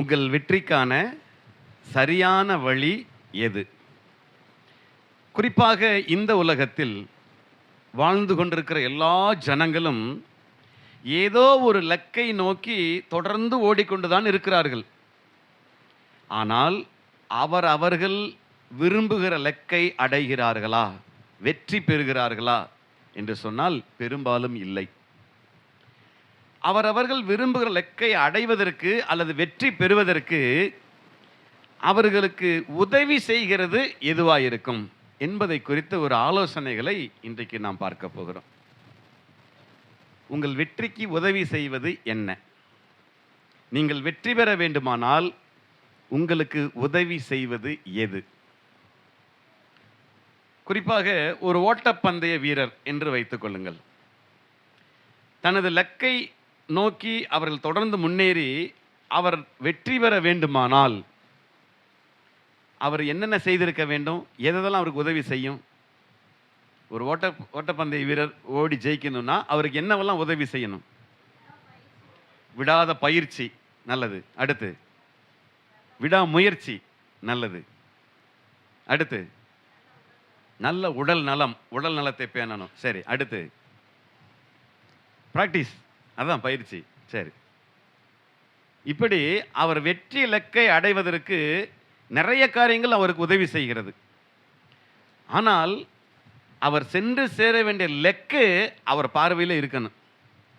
உங்கள் வெற்றிக்கான சரியான வழி எது? குறிப்பாக இந்த உலகத்தில் வாழ்ந்து கொண்டிருக்கிற எல்லா ஜனங்களும் ஏதோ ஒரு இலக்கை நோக்கி தொடர்ந்து ஓடிக்கொண்டுதான் இருக்கிறார்கள். ஆனால் அவர்கள் விரும்புகிற இலக்கை அடைகிறார்களா? வெற்றி பெறுகிறார்களா என்று சொன்னால் பெரும்பாலும் இல்லை. அவர்கள் விரும்புகிற இலக்கை அடைவதற்கு அல்லது வெற்றி பெறுவதற்கு அவர்களுக்கு உதவி செய்கிறது எதுவாயிருக்கும் என்பதை குறித்த ஒரு ஆலோசனைகளை இன்றைக்கு நாம் பார்க்க போகிறோம். உங்கள் வெற்றிக்கு உதவி செய்வது என்ன? நீங்கள் வெற்றி பெற வேண்டுமானால் உங்களுக்கு உதவி செய்வது எது? குறிப்பாக ஒரு ஓட்டப்பந்தய வீரர் என்று வைத்துக் கொள்ளுங்கள். தனது இலக்கை நோக்கி அவர்கள் தொடர்ந்து முன்னேறி அவர் வெற்றி பெற வேண்டுமானால் அவர் என்னென்ன செய்திருக்க வேண்டும்? எதெல்லாம் அவருக்கு உதவி செய்யும்? ஒரு ஓட்டப்பந்தய வீரர் ஓடி ஜெயிக்கணும்னா அவருக்கு என்னவெல்லாம் உதவி செய்யணும்? விடாத பயிற்சி, நல்லது. அடுத்து விடாமுயற்சி, நல்லது. அடுத்து நல்ல உடல் நலம், உடல் நலத்தை பேணணும். சரி, அடுத்து பிராக்டிஸ், அதான் பயிற்சி. சரி, இப்படி அவர் வெற்றி இலக்கை அடைவதற்கு நிறைய காரியங்கள் அவருக்கு உதவி செய்கிறது. ஆனால் அவர் சென்று சேர வேண்டிய இலக்கு அவர் பார்வையில் இருக்கணும்.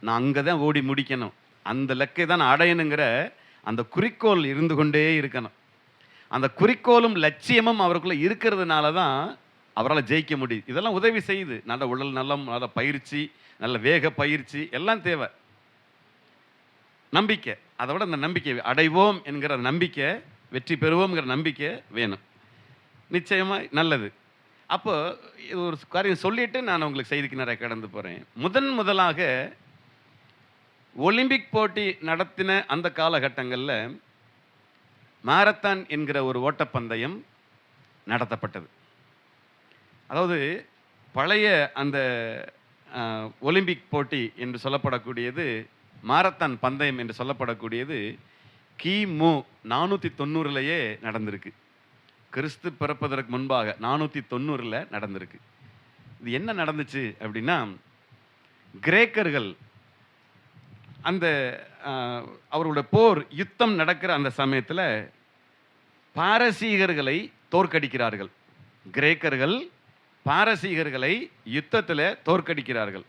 நான் அங்கே தான் ஓடி முடிக்கணும், அந்த இலக்கை தான் அடையணுங்கிற அந்த குறிக்கோள் இருந்து கொண்டே இருக்கணும். அந்த குறிக்கோளும் லட்சியமும் அவருக்குள்ள இருக்கிறதுனால தான் அவரால் ஜெயிக்க முடியுது. இதெல்லாம் உதவி செய்யுது. நல்ல உடல் நலம், நல்ல பயிற்சி, நல்ல வேக பயிற்சி எல்லாம் தேவை. நம்பிக்கை, அதை விட அந்த நம்பிக்கை, அடைவோம் என்கிற நம்பிக்கை, வெற்றி பெறுவோம்ங்கிற நம்பிக்கை வேணும். நிச்சயமாக நல்லது. அப்போ இது ஒரு காரியம் சொல்லிட்டு நான் உங்களுக்கு செய்திக்கு நிறைய கடந்து போகிறேன். முதலாக ஒலிம்பிக் போட்டி நடத்தின அந்த காலகட்டங்களில் மாரத்தான் என்கிற ஒரு ஓட்டப்பந்தயம் நடத்தப்பட்டது. அதாவது பழைய அந்த ஒலிம்பிக் போட்டி என்று சொல்லப்படக்கூடியது, மாரத்தான் பந்தயம் என்று சொல்லப்படக்கூடியது கிமு 490 நடந்திருக்கு. கிறிஸ்து பிறப்பதற்கு முன்பாக 490 நடந்திருக்கு. இது என்ன நடந்துச்சு அப்படின்னா, கிரேக்கர்கள் அந்த அவர்களுடைய போர் யுத்தம் நடக்கிற அந்த சமயத்தில் பாரசீகர்களை தோற்கடிக்கிறார்கள். கிரேக்கர்கள் பாரசீகர்களை யுத்தத்தில் தோற்கடிக்கிறார்கள்.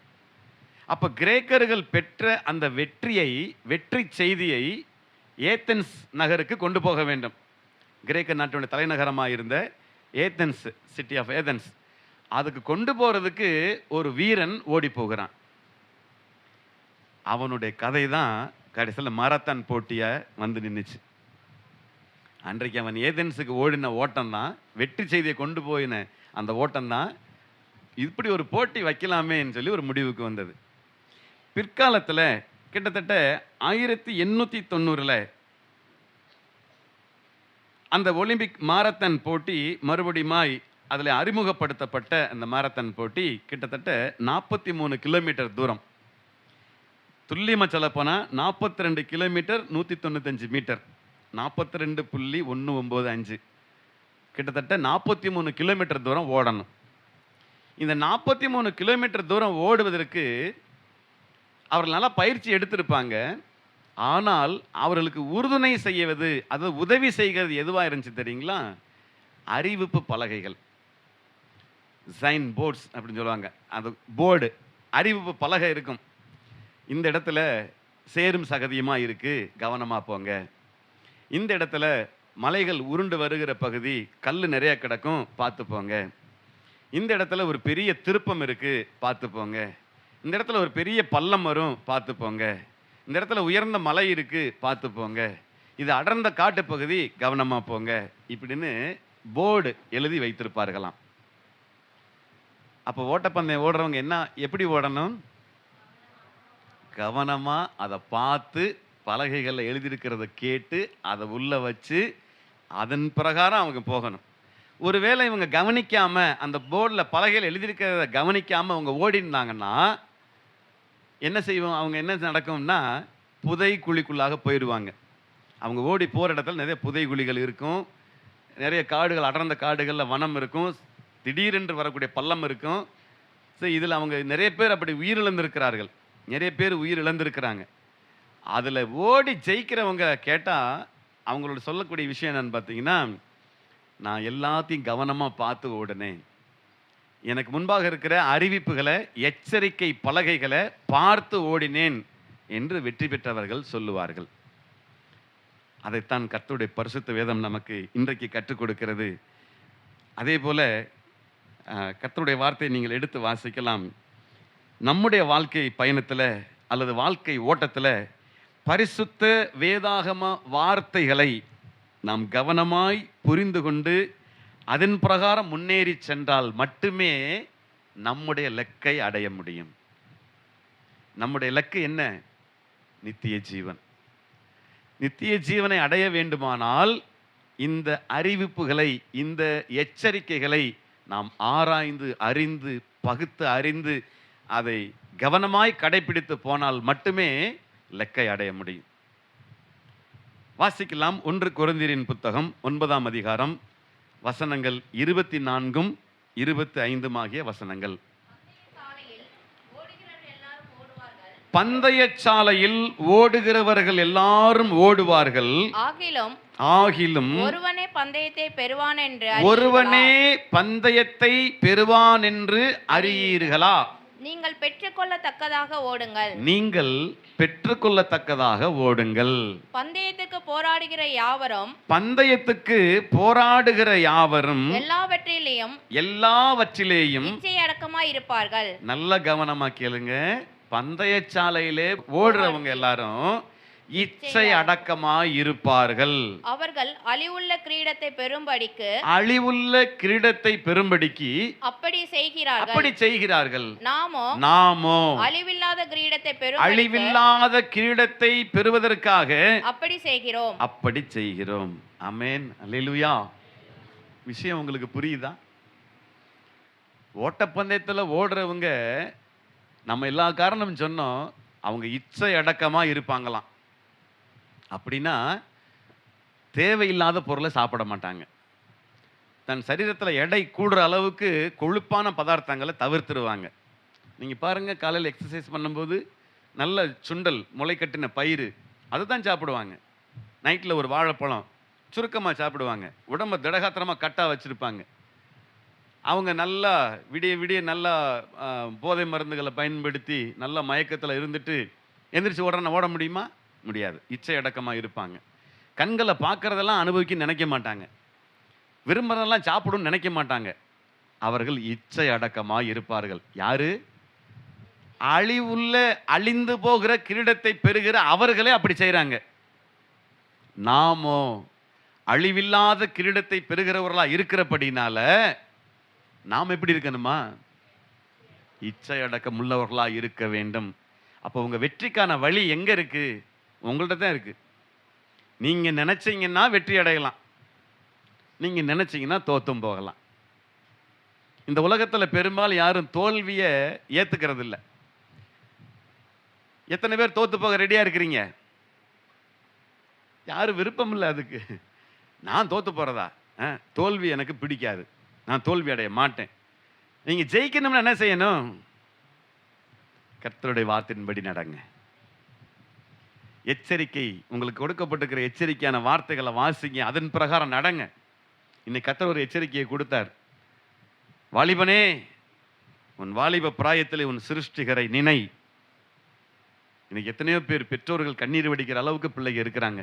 அப்போ கிரேக்கர்கள் பெற்ற அந்த வெற்றி செய்தியை ஏத்தென்ஸ் நகருக்கு கொண்டு போக வேண்டும். கிரேக்க நாட்டுடைய தலைநகரமாக இருந்த ஏத்தென்ஸ், சிட்டி ஆஃப் ஏதென்ஸ், அதுக்கு கொண்டு போகிறதுக்கு ஒரு வீரன் ஓடி போகிறான். அவனுடைய கதை தான் கடைசியில் மாரத்தான் போட்டியை வந்து நின்றுச்சு. அன்றைக்கு அவன் ஏதென்ஸுக்கு ஓடின ஓட்டம் தான், வெற்றி செய்தியை கொண்டு போயின அந்த ஓட்டம் தான், இப்படி ஒரு போட்டி வைக்கலாமேன்னு சொல்லி ஒரு முடிவுக்கு வந்தது. பிற்காலத்தில் கிட்டத்தட்ட 1890 அந்த ஒலிம்பிக் மாரத்தான் போட்டி மறுபடியுமாய் அதில் அறிமுகப்படுத்தப்பட்ட அந்த மாரத்தான் போட்டி கிட்டத்தட்ட 43 கிலோமீட்டர் தூரம். துல்லியமாக சொல்லப்போனால் 42 கிலோமீட்டர் 195 மீட்டர், 42.195, கிட்டத்தட்ட 43 கிலோமீட்டர் தூரம் ஓடணும். இந்த 43 கிலோமீட்டர் தூரம் ஓடுவதற்கு அவர்கள் நல்லா பயிற்சி எடுத்திருப்பாங்க. ஆனால் அவர்களுக்கு உறுதுணை செய்வது, அது உதவி செய்கிறது எதுவாக இருந்துச்சு தெரியுங்களா? அறிவிப்பு பலகைகள், சைன் போர்ட்ஸ் அப்படின்னு சொல்லுவாங்க. அது போர்டு, அறிவிப்பு பலகை இருக்கும். இந்த இடத்துல சேரும் சகதியுமாக இருக்குது, கவனமாக போங்க. இந்த இடத்துல மலைகள் உருண்டு வருகிற பகுதி, கல் நிறைய கிடக்கும், பார்த்து போங்க. இந்த இடத்துல ஒரு பெரிய திருப்பம் இருக்குது, பார்த்து போங்க. இந்த இடத்துல ஒரு பெரிய பள்ளம் வரும், பார்த்து போங்க. இந்த இடத்துல உயர்ந்த மலை இருக்குது, பார்த்து போங்க. இது அடர்ந்த காட்டு பகுதி, கவனமாக போங்க. இப்படின்னு போர்டு எழுதி வைத்திருப்பார்களாம். அப்போ ஓட்டப்பந்தயம் ஓடுறவங்க எப்படி ஓடணும்? கவனமாக அதை பார்த்து, பலகைகளில் எழுதியிருக்கிறத கேட்டு, அதை உள்ள வச்சு, அதன் பிரகாரம் அவங்க போகணும். ஒருவேளை இவங்க கவனிக்காமல், அந்த போர்டில் பலகையில் எழுதியிருக்கிறத கவனிக்காமல் அவங்க ஓடினாங்கன்னா என்ன செய்வோம்? அவங்க என்ன நடக்கும்னா புதை குழிக்குள்ளாக போயிடுவாங்க. அவங்க ஓடி போகிற இடத்துல நிறைய புதைகுழிகள் இருக்கும், நிறைய காடுகள், அடர்ந்த காடுகளில் வனம் இருக்கும், திடீரென்று வரக்கூடிய பள்ளம் இருக்கும். ஸோ இதில் அவங்க நிறைய பேர் அப்படி உயிரிழந்திருக்கிறார்கள், நிறைய பேர் உயிரிழந்திருக்கிறாங்க. அதில் ஓடி ஜெயிக்கிறவங்க கேட்டால் அவங்களோட சொல்லக்கூடிய விஷயம் என்னன்னு பார்த்தீங்கன்னா, நான் எல்லாத்தையும் கவனமாக பார்த்து ஓடினேன், எனக்கு முன்பாக இருக்கிற அறிவிப்புகளை, எச்சரிக்கை பலகைகளை பார்த்து ஓடினேன் என்று வெற்றி பெற்றவர்கள் சொல்லுவார்கள். அதைத்தான் கர்த்தருடைய பரிசுத்த வேதம் நமக்கு இன்றைக்கு கற்றுக் கொடுக்கிறது. அதே போல கர்த்தருடைய வார்த்தையை நீங்கள் எடுத்து வாசிக்கலாம். நம்முடைய வாழ்க்கை பயணத்தில் அல்லது வாழ்க்கை ஓட்டத்தில் பரிசுத்த வேதாகம வார்த்தைகளை நாம் கவனமாய் புரிந்து கொண்டு அதன் பிரகாரம் முன்னேறி சென்றால் மட்டுமே நம்முடைய இலக்கை அடைய முடியும். நம்முடைய இலக்கு என்ன? நித்திய ஜீவன். நித்திய ஜீவனை அடைய வேண்டுமானால் இந்த அறிவிப்புகளை, இந்த எச்சரிக்கைகளை நாம் ஆராய்ந்து அறிந்து பகுத்து அறிந்து அதை கவனமாய் கடைபிடித்து போனால் மட்டுமே இலக்கை அடைய முடியும். வாசிக்கலாம். 1 கொரிந்தியரின் புத்தகம் 9ஆம் அதிகாரம் வசனங்கள் 24 25 ஆகிய வசனங்கள். பந்தயச்சாலையில் ஓடுகிறவர்கள் எல்லாரும் ஓடுவார்கள், ஆகிலும் ஒருவனே பந்தயத்தை பெறுவான் என்று அறியீர்களா? நீங்கள் பெற்றுக்கொள்ளத்தக்கதாக ஓடுங்கள். நீங்கள் பெற்றுக்கொள்ளத்தக்கதாக ஓடுங்கள். பந்தயத்துக்கு போராடுகிற யாவரும் எல்லாவற்றிலேயும் இச்சையடக்கமாய் இருப்பார்கள். நல்ல கவனமா கேளுங்க. பந்தயச்சாலையிலே ஓடுறவங்க எல்லாரும் இச்சை அடக்கமாய் இருப்பார்கள். அவர்கள் அழிவுள்ள கிரீடத்தை பெறும்படிக்கு அப்படி செய்கிறார்கள். நாமோ அழிவில்லாத கிரீடத்தை பெறுவதற்காக அப்படி செய்கிறோம். ஆமென், அல்லேலூயா. விஷயம் உங்களுக்கு புரியுதா? ஓட்டப்பந்தயத்தில் ஓடுறவங்க நம்ம எல்லா காரணமும் சொன்னோம், அவங்க இச்சை அடக்கமாக இருப்பாங்களாம். அப்படின்னா தேவையில்லாத பொருளை சாப்பிட மாட்டாங்க. தன் சரீரத்தில் எடை கூடுற அளவுக்கு கொழுப்பான பதார்த்தங்களை தவிர்த்துருவாங்க. நீங்கள் பாருங்கள், காலையில் எக்ஸசைஸ் பண்ணும்போது நல்ல சுண்டல், முளை கட்டின பயிறு, அதை தான் சாப்பிடுவாங்க. நைட்டில் ஒரு வாழைப்பழம் சுருக்கமாக சாப்பிடுவாங்க. உடம்பை திடகாத்திரமாக கட்டாக வச்சுருப்பாங்க. அவங்க நல்லா விடிய நல்லா போதை மருந்துகளை பயன்படுத்தி நல்ல மயக்கத்தில் இருந்துட்டு எந்திரிச்சு ஓட முடியுமா? முடியாது. இச்சை அடக்கமாக இருப்பாங்க. கண்களை பார்க்குறதெல்லாம் அனுபவிக்க நினைக்க மாட்டாங்க. விரும்புறதெல்லாம் சாப்பிடுன்னு நினைக்க மாட்டாங்க. அவர்கள் இச்சை அடக்கமாக இருப்பார்கள். யாரு? அழிந்து போகிற கிரீடத்தை பெறுகிற அவர்களே அப்படி செய்கிறாங்க. நாமோ அழிவில்லாத கிரீடத்தை பெறுகிறவர்களாக இருக்கிறபடினால நாம் எப்படி இருக்கணுமா? இச்சை அடக்கம் உள்ளவர்களாக இருக்க வேண்டும். அப்போ உங்கள் வெற்றிக்கான வழி எங்கே இருக்குது? உங்கள்கிட்ட தான் இருக்குது. நீங்கள் நினச்சிங்கன்னா வெற்றி அடையலாம், நீங்கள் நினச்சிங்கன்னா தோத்தும் போகலாம். இந்த உலகத்தில் பெரும்பாலும் யாரும் தோல்வியை ஏற்றுக்கிறது இல்லை. எத்தனை பேர் தோற்று போக ரெடியாக இருக்கிறீங்க? யாரும் விருப்பம் இல்லை அதுக்கு. நான் தோற்று போகிறதா? தோல்வி எனக்கு பிடிக்காது, நான் தோல்வி அடைய மாட்டேன். நீங்கள் ஜெயிக்கணும்னு என்ன செய்யணும்? கர்த்தருடைய வார்த்தையின்படி நடங்க. எச்சரிக்கை, உங்களுக்கு கொடுக்கப்பட்டிருக்கிற எச்சரிக்கையான வார்த்தைகளை வாசிங்க, அதன் பிரகாரம் நடங்க. இன்னைக்கு கர்த்தர் ஒரு எச்சரிக்கையை கொடுத்தார். வாலிபனே, உன் வாலிப பிராயத்தில் உன் சிருஷ்டிகரை நினை. இன்னைக்கு எத்தனையோ பேர் பெற்றோர்கள் கண்ணீர் வடிக்கிற அளவுக்கு பிள்ளைங்க இருக்கிறாங்க.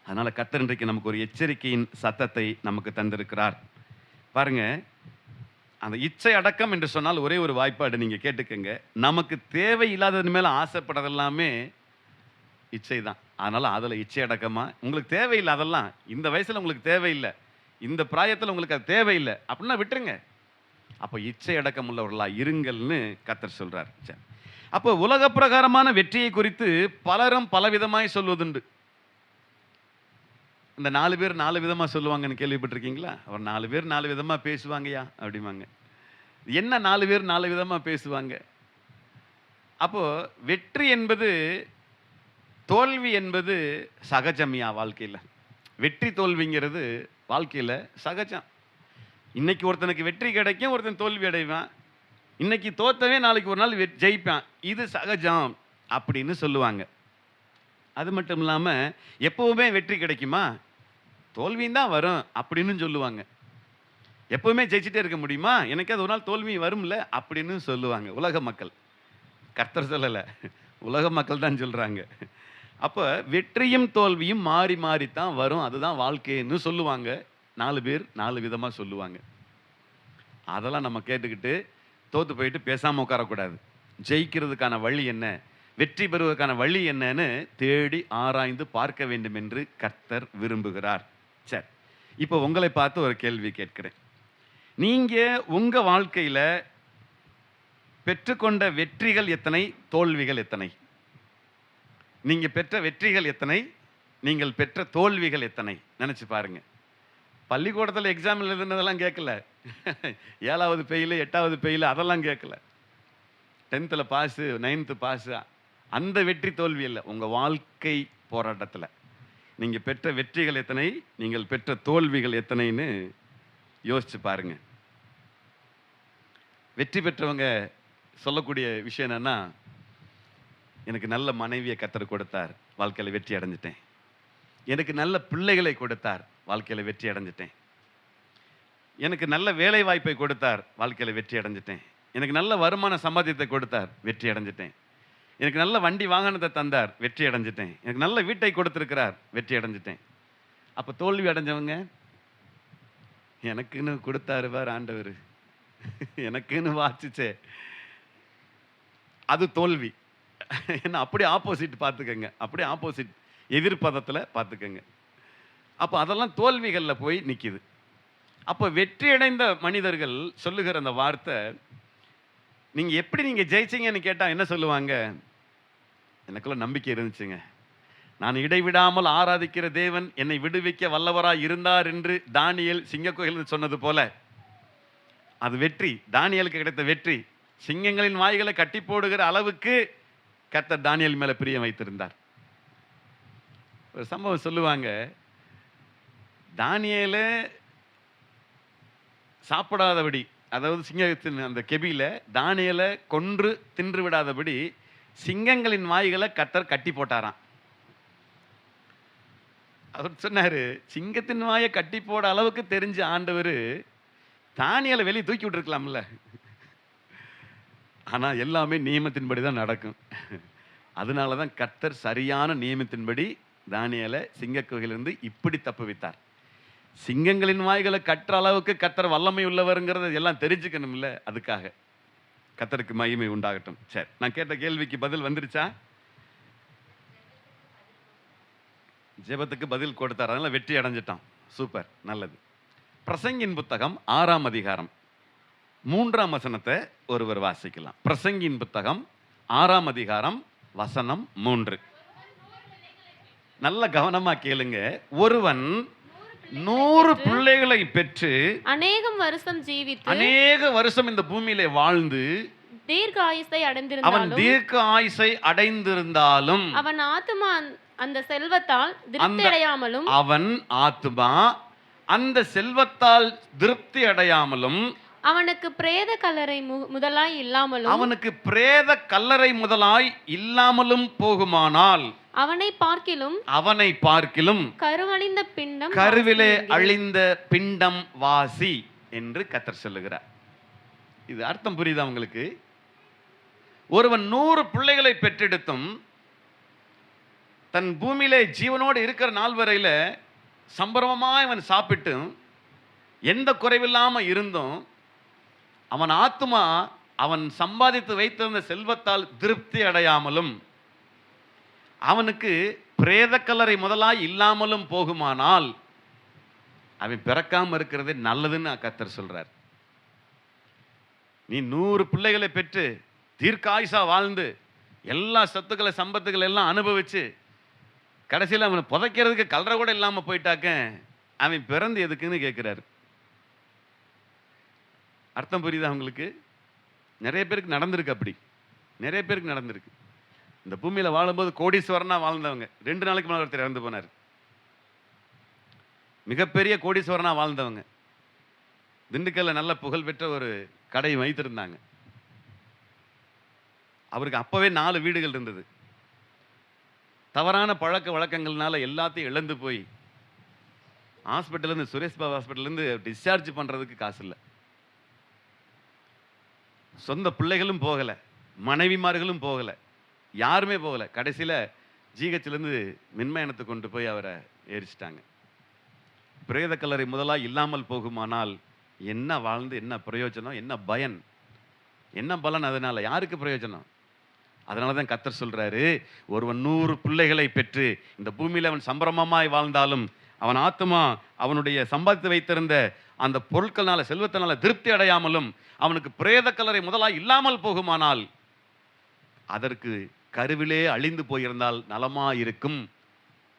அதனால கர்த்தர் இன்றைக்கு நமக்கு ஒரு எச்சரிக்கையின் சத்தத்தை நமக்கு தந்திருக்கிறார். பாருங்க, அந்த இச்சை அடக்கம் என்று சொன்னால் ஒரே ஒரு வாய்ப்பாடு நீங்கள் கேட்டுக்கங்க. நமக்கு தேவையில்லாதது மேலே ஆசைப்படுறதெல்லாமே இச்சை தான். அதனால் அதில் இச்சை அடக்கமாக உங்களுக்கு தேவையில்லை, அதெல்லாம் இந்த வயசில் உங்களுக்கு தேவையில்லை, இந்த பிராயத்தில் உங்களுக்கு அது தேவையில்லை அப்படின்னா விட்டுருங்க. அப்போ இச்சை அடக்கம் உள்ளவர்களாக இருங்கள்னு கர்த்தர் சொல்கிறார். சரி, அப்போ உலக பிரகாரமான வெற்றியை குறித்து பலரும் பலவிதமாய் சொல்வதுண்டு. இந்த 4 பேர் 4 விதமாக சொல்லுவாங்கன்னு கேள்விப்பட்டிருக்கீங்களா? அவர் 4 பேர் 4 விதமாக பேசுவாங்கய்யா அப்படிம்பாங்க. என்ன 4 பேர் 4 விதமாக பேசுவாங்க? அப்போது வெற்றி என்பது தோல்வி என்பது சகஜமியா வாழ்க்கையில். வெற்றி தோல்விங்கிறது வாழ்க்கையில் சகஜம். இன்னைக்கு ஒருத்தனுக்கு வெற்றி கிடைக்கும், ஒருத்தன் தோல்வி அடைவான். இன்னைக்கு தோத்தவே நாளைக்கு ஒரு நாள் ஜெயிப்பான். இது சகஜம் அப்படின்னு சொல்லுவாங்க. அது மட்டும் இல்லாமல் எப்பவுமே வெற்றி கிடைக்குமா? தோல்வியும் தான் வரும் அப்படின்னு சொல்லுவாங்க. எப்பவுமே ஜெயிச்சுட்டே இருக்க முடியுமா? எனக்கு அது ஒரு நாள் தோல்வி வரும்ல அப்படின்னு சொல்லுவாங்க உலக மக்கள். கர்த்தர் சொல்லலை, உலக மக்கள் தான் சொல்கிறாங்க. அப்போ வெற்றியும் தோல்வியும் மாறி மாறித்தான் வரும், அதுதான் வாழ்க்கைன்னு சொல்லுவாங்க. 4 பேர் 4 விதமாக சொல்லுவாங்க. அதெல்லாம் நம்ம கேட்டுக்கிட்டு தோற்று போயிட்டு பேசாமல் உட்காரக்கூடாது. ஜெயிக்கிறதுக்கான வழி என்ன, வெற்றி பெறுவதற்கான வழி என்னன்னு தேடி ஆராய்ந்து பார்க்க வேண்டும் என்று கர்த்தர் விரும்புகிறார். சரி, இப்போ உங்களை பார்த்து ஒரு கேள்வி கேட்கிறேன். நீங்கள் உங்கள் வாழ்க்கையில் பெற்றுக்கொண்ட வெற்றிகள் எத்தனை, தோல்விகள் எத்தனை? நீங்கள் பெற்ற வெற்றிகள் எத்தனை, நீங்கள் பெற்ற தோல்விகள் எத்தனை? நினச்சி பாருங்க. பள்ளிக்கூடத்தில் எக்ஸாம் எழுதுனதெல்லாம் கேட்கல, 7வது ஃபெயிலு 8வது ஃபெயிலு அதெல்லாம் கேட்கல. 10th பாஸு 9th பாஸு, அந்த வெற்றி தோல்வி இல்லை. உங்கள் வாழ்க்கை போராட்டத்தில் நீங்கள் பெற்ற வெற்றிகள் எத்தனை, நீங்கள் பெற்ற தோல்விகள் எத்தனைன்னு யோசிச்சு பாருங்க. வெற்றி பெற்றவங்க சொல்லக்கூடிய விஷயம் என்னன்னா, எனக்கு நல்ல மனைவியை கர்த்தர் கொடுத்தார், வாழ்க்கையில் வெற்றி அடைஞ்சிட்டேன். எனக்கு நல்ல பிள்ளைகளை கொடுத்தார், வாழ்க்கையில் வெற்றி அடைஞ்சிட்டேன். எனக்கு நல்ல வேலை வாய்ப்பை கொடுத்தார், வாழ்க்கையில் வெற்றி அடைஞ்சிட்டேன். எனக்கு நல்ல வருமான சம்பாத்தியத்தை கொடுத்தார், வெற்றி அடைஞ்சிட்டேன். எனக்கு நல்ல வண்டி வாகனத்தை தந்தார், வெற்றி அடைஞ்சிட்டேன். எனக்கு நல்ல வீட்டை கொடுத்துருக்கிறார், வெற்றி அடைஞ்சிட்டேன். அப்போ தோல்வி அடைஞ்சவங்க, எனக்குன்னு கொடுத்தாரு பார் ஆண்டவர், எனக்குன்னு வாச்சிச்சே, அது தோல்வி. என்ன அப்படி ஆப்போசிட் பார்த்துக்கங்க, அப்படியே ஆப்போசிட் எதிர்பதத்தில் பார்த்துக்கங்க. அப்போ அதெல்லாம் தோல்விகளில் போய் நிற்கிது. அப்போ வெற்றி அடைந்த மனிதர்கள் சொல்லுகிற அந்த வார்த்தை, நீங்கள் எப்படி நீங்கள் ஜெயிச்சிங்கன்னு கேட்டால் என்ன சொல்லுவாங்க? எனக்குள்ள நம்பிக்கை இருந்துச்சுங்க, நான் இடைவிடாமல் ஆராதிக்கிற தேவன் என்னை விடுவிக்க வல்லவராய் இருந்தார் என்று தானியேல் சிங்கக்குகையில் சொன்னது போல அது வெற்றி. தானியேலுக்கு கிடைத்த வெற்றி. சிங்கங்களின் வாய்களை கட்டி போடுகிற அளவுக்கு கர்த்தர் தானியேல் மேலே பிரியம் வைத்திருந்தார். ஒரு சம்பவம் சொல்லுவாங்க, தானியேலை சாப்பிடாதபடி, அதாவது சிங்கத்தின் அந்த கெபியில தானியேலை கொன்று தின்று விடாதபடி சிங்கங்களின் வாய்களை கர்த்தர் கட்டி போட்டாராம். அவர் சொன்னாரு, சிங்கத்தின் வாயை கட்டி போட அளவுக்கு தெரிஞ்ச ஆண்டவர் தானியேலை வெளியே தூக்கி விட்டுருக்கலாம்ல. ஆனா எல்லாமே நியமத்தின்படி தான் நடக்கும். அதனால தான் கர்த்தர் சரியான நியமத்தின்படி தானியேலை சிங்கக்குகையிலிருந்து இப்படி தப்புவித்தார். சிங்கங்களின் வாய்களை கட்டுற அளவுக்கு கர்த்தர் வல்லமை உள்ளவருங்கிறத எல்லாம் தெரிஞ்சுக்கணும் இல்லை, அதுக்காக. கர்த்தருக்கு மகிமை உண்டாகட்டும். சரி, நான் கேட்ட கேள்விக்கு பதில் வந்துருச்சா? ஜெபத்துக்கு பதில் கொடுத்தார், அதனால வெற்றி அடைஞ்சிட்டான். சூப்பர், நல்லது. பிரசங்கின் புத்தகம் 6ஆம் அதிகாரம் 3ஆம் வசனத்தை ஒருவர் வாசிக்கலாம். பிரசங்கின் புத்தகம் 6ஆம் அதிகாரம் வசனம் 3. நல்ல கவனமா கேளுங்க. ஒருவன் 100 பிள்ளைகளை பெற்று அநேகம் வருஷம் ஜீவித்து அநேக வருஷம் இந்த பூமியிலே வாழ்ந்து தீர்க்க ஆயுசை அவன் அடைந்திருந்தாலும் தீர்க்க ஆயுசை அடைந்திருந்தாலும் அவன் ஆத்துமா அந்த செல்வத்தால் திருப்தி அடையாமலும் அவன் ஆத்துமா அந்த செல்வத்தால் திருப்தி அடையாமலும் அவனுக்கு பிரேத கல்லறை முதலாய் இல்லாமலும் அவனுக்கு பிரேத கல்லறை முதலாய் இல்லாமலும் போகுமானால் அவனை பார்க்கிலும் கருவழிந்த பிண்டம் கருவிலே அழிந்த பிண்டம் வாசி என்று கர்த்தர் சொல்லுகிறார். இது அர்த்தம் புரியுதா உங்களுக்கு? ஒருவன் 100 பிள்ளைகளை பெற்றெடுத்தும் தன் பூமியிலே ஜீவனோடு இருக்கிற நாள் வரையில சம்பரமாய் அவன் சாப்பிட்டும் எந்த குறைவில்லாம இருந்தும் அவன் ஆத்துமா அவன் சம்பாதித்து வைத்திருந்த செல்வத்தால் திருப்தி அடையாமலும் அவனுக்கு பிரேத கல்லறை முதலாய் இல்லாமலும் போகுமானால் அவன் பிறக்காம இருக்கிறதே நல்லதுன்னு கர்த்தர் சொல்றார். நீ 100 பிள்ளைகளை பெற்று தீர்க்காயுசா வாழ்ந்து எல்லா சொத்துக்களை சம்பத்துக்களை எல்லாம் அனுபவிச்சு கடைசியில் அவனை புதைக்கிறதுக்கு கல்லறை கூட இல்லாமல் போயிட்டாக்க அவன் பிறந்து எதுக்குன்னு கேட்குறாரு. அர்த்தம் புரியுதா உங்களுக்கு? நிறைய பேருக்கு நடந்திருக்கு, அப்படி நிறைய பேருக்கு நடந்திருக்கு. இந்த பூமியில வாழும்போது கோடீஸ்வரனா வாழ்ந்தவங்க. 2 நாளைக்கு முன்னாடி ஒருத்தர் இறந்து போனார். மிகப்பெரிய கோடீஸ்வரனா வாழ்ந்தவங்க. திண்டுக்கல்ல நல்ல புகழ்பெற்ற ஒரு கடை வைத்திருந்தாங்க. அவருக்கு அப்பவே 4 வீடுகள் இருந்தது. தவறான பழக்க வழக்கங்கள்னால எல்லாத்தையும் இழந்து போய் ஹாஸ்பிட்டல்லேருந்து, சுரேஷ் பாபு ஹாஸ்பிட்டல்லேருந்து டிஸ்சார்ஜ் பண்ணுறதுக்கு காசு இல்லை. சொந்த பிள்ளைகளும் போகலை, மனைவிமார்களும் போகலை, யாருமே போகலை. கடைசியில் ஜிஹெச்லேருந்து மின்மயணத்துக்கு கொண்டு போய் அவரை எரிச்சிட்டாங்க. பிரேத கல்லறை முதலாக இல்லாமல் போகுமானால் என்ன வாழ்ந்து என்ன பிரயோஜனம், என்ன பயன், என்ன பலன்? அதனால் யாருக்கு பிரயோஜனம்? அதனால தான் கர்த்தர் சொல்கிறாரு, ஒருவன் 100 பிள்ளைகளை பெற்று இந்த பூமியில் அவன் சம்பிரமமாய் வாழ்ந்தாலும் அவன் ஆத்மா அவனுடைய சம்பாதித்து வைத்திருந்த அந்த பொருட்கள்னால, செல்வத்தினால திருப்தி அடையாமலும் அவனுக்கு பிரேத கல்லறை முதலாக இல்லாமல் போகுமானால் அதற்கு கருவிலே அழிந்து போயிருந்தால் நலமாயிருக்கும்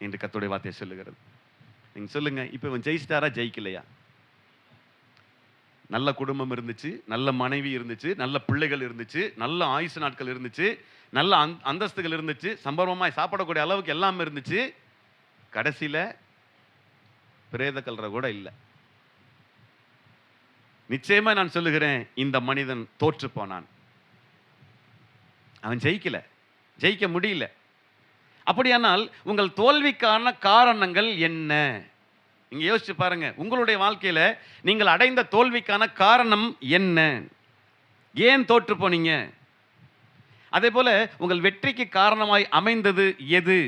என்று கர்த்தருடைய வார்த்தை சொல்லுகிறது. நீங்கள் சொல்லுங்க, இப்போ இவன் ஜெயிச்சிட்டாரா ஜெயிக்கலையா? நல்ல குடும்பம் இருந்துச்சு, நல்ல மனைவி இருந்துச்சு, நல்ல பிள்ளைகள் இருந்துச்சு, நல்ல ஆயுசு நாட்கள் இருந்துச்சு, நல்ல அந்தஸ்துகள் இருந்துச்சு, சம்பரமாய் சாப்பிடக்கூடிய அளவுக்கு எல்லாமே இருந்துச்சு. கடைசியில் பிரேத கல்லறை கூட இல்லை. நிச்சயமா நான் சொல்லுகிறேன், இந்த மனிதன் தோற்று போனான். அவன் ஜெயிக்க முடியல. அப்படியானால் உங்கள் தோல்விக்கான காரணங்கள் என்ன? நீங்க யோசிச்சு பாருங்க, உங்களுடைய வாழ்க்கையில நீங்கள் அடைந்த தோல்விக்கான காரணம் என்ன? ஏன் தோற்று போனீங்க? அதே போல உங்கள் வெற்றிக்கு காரணமாய் அமைந்தது எது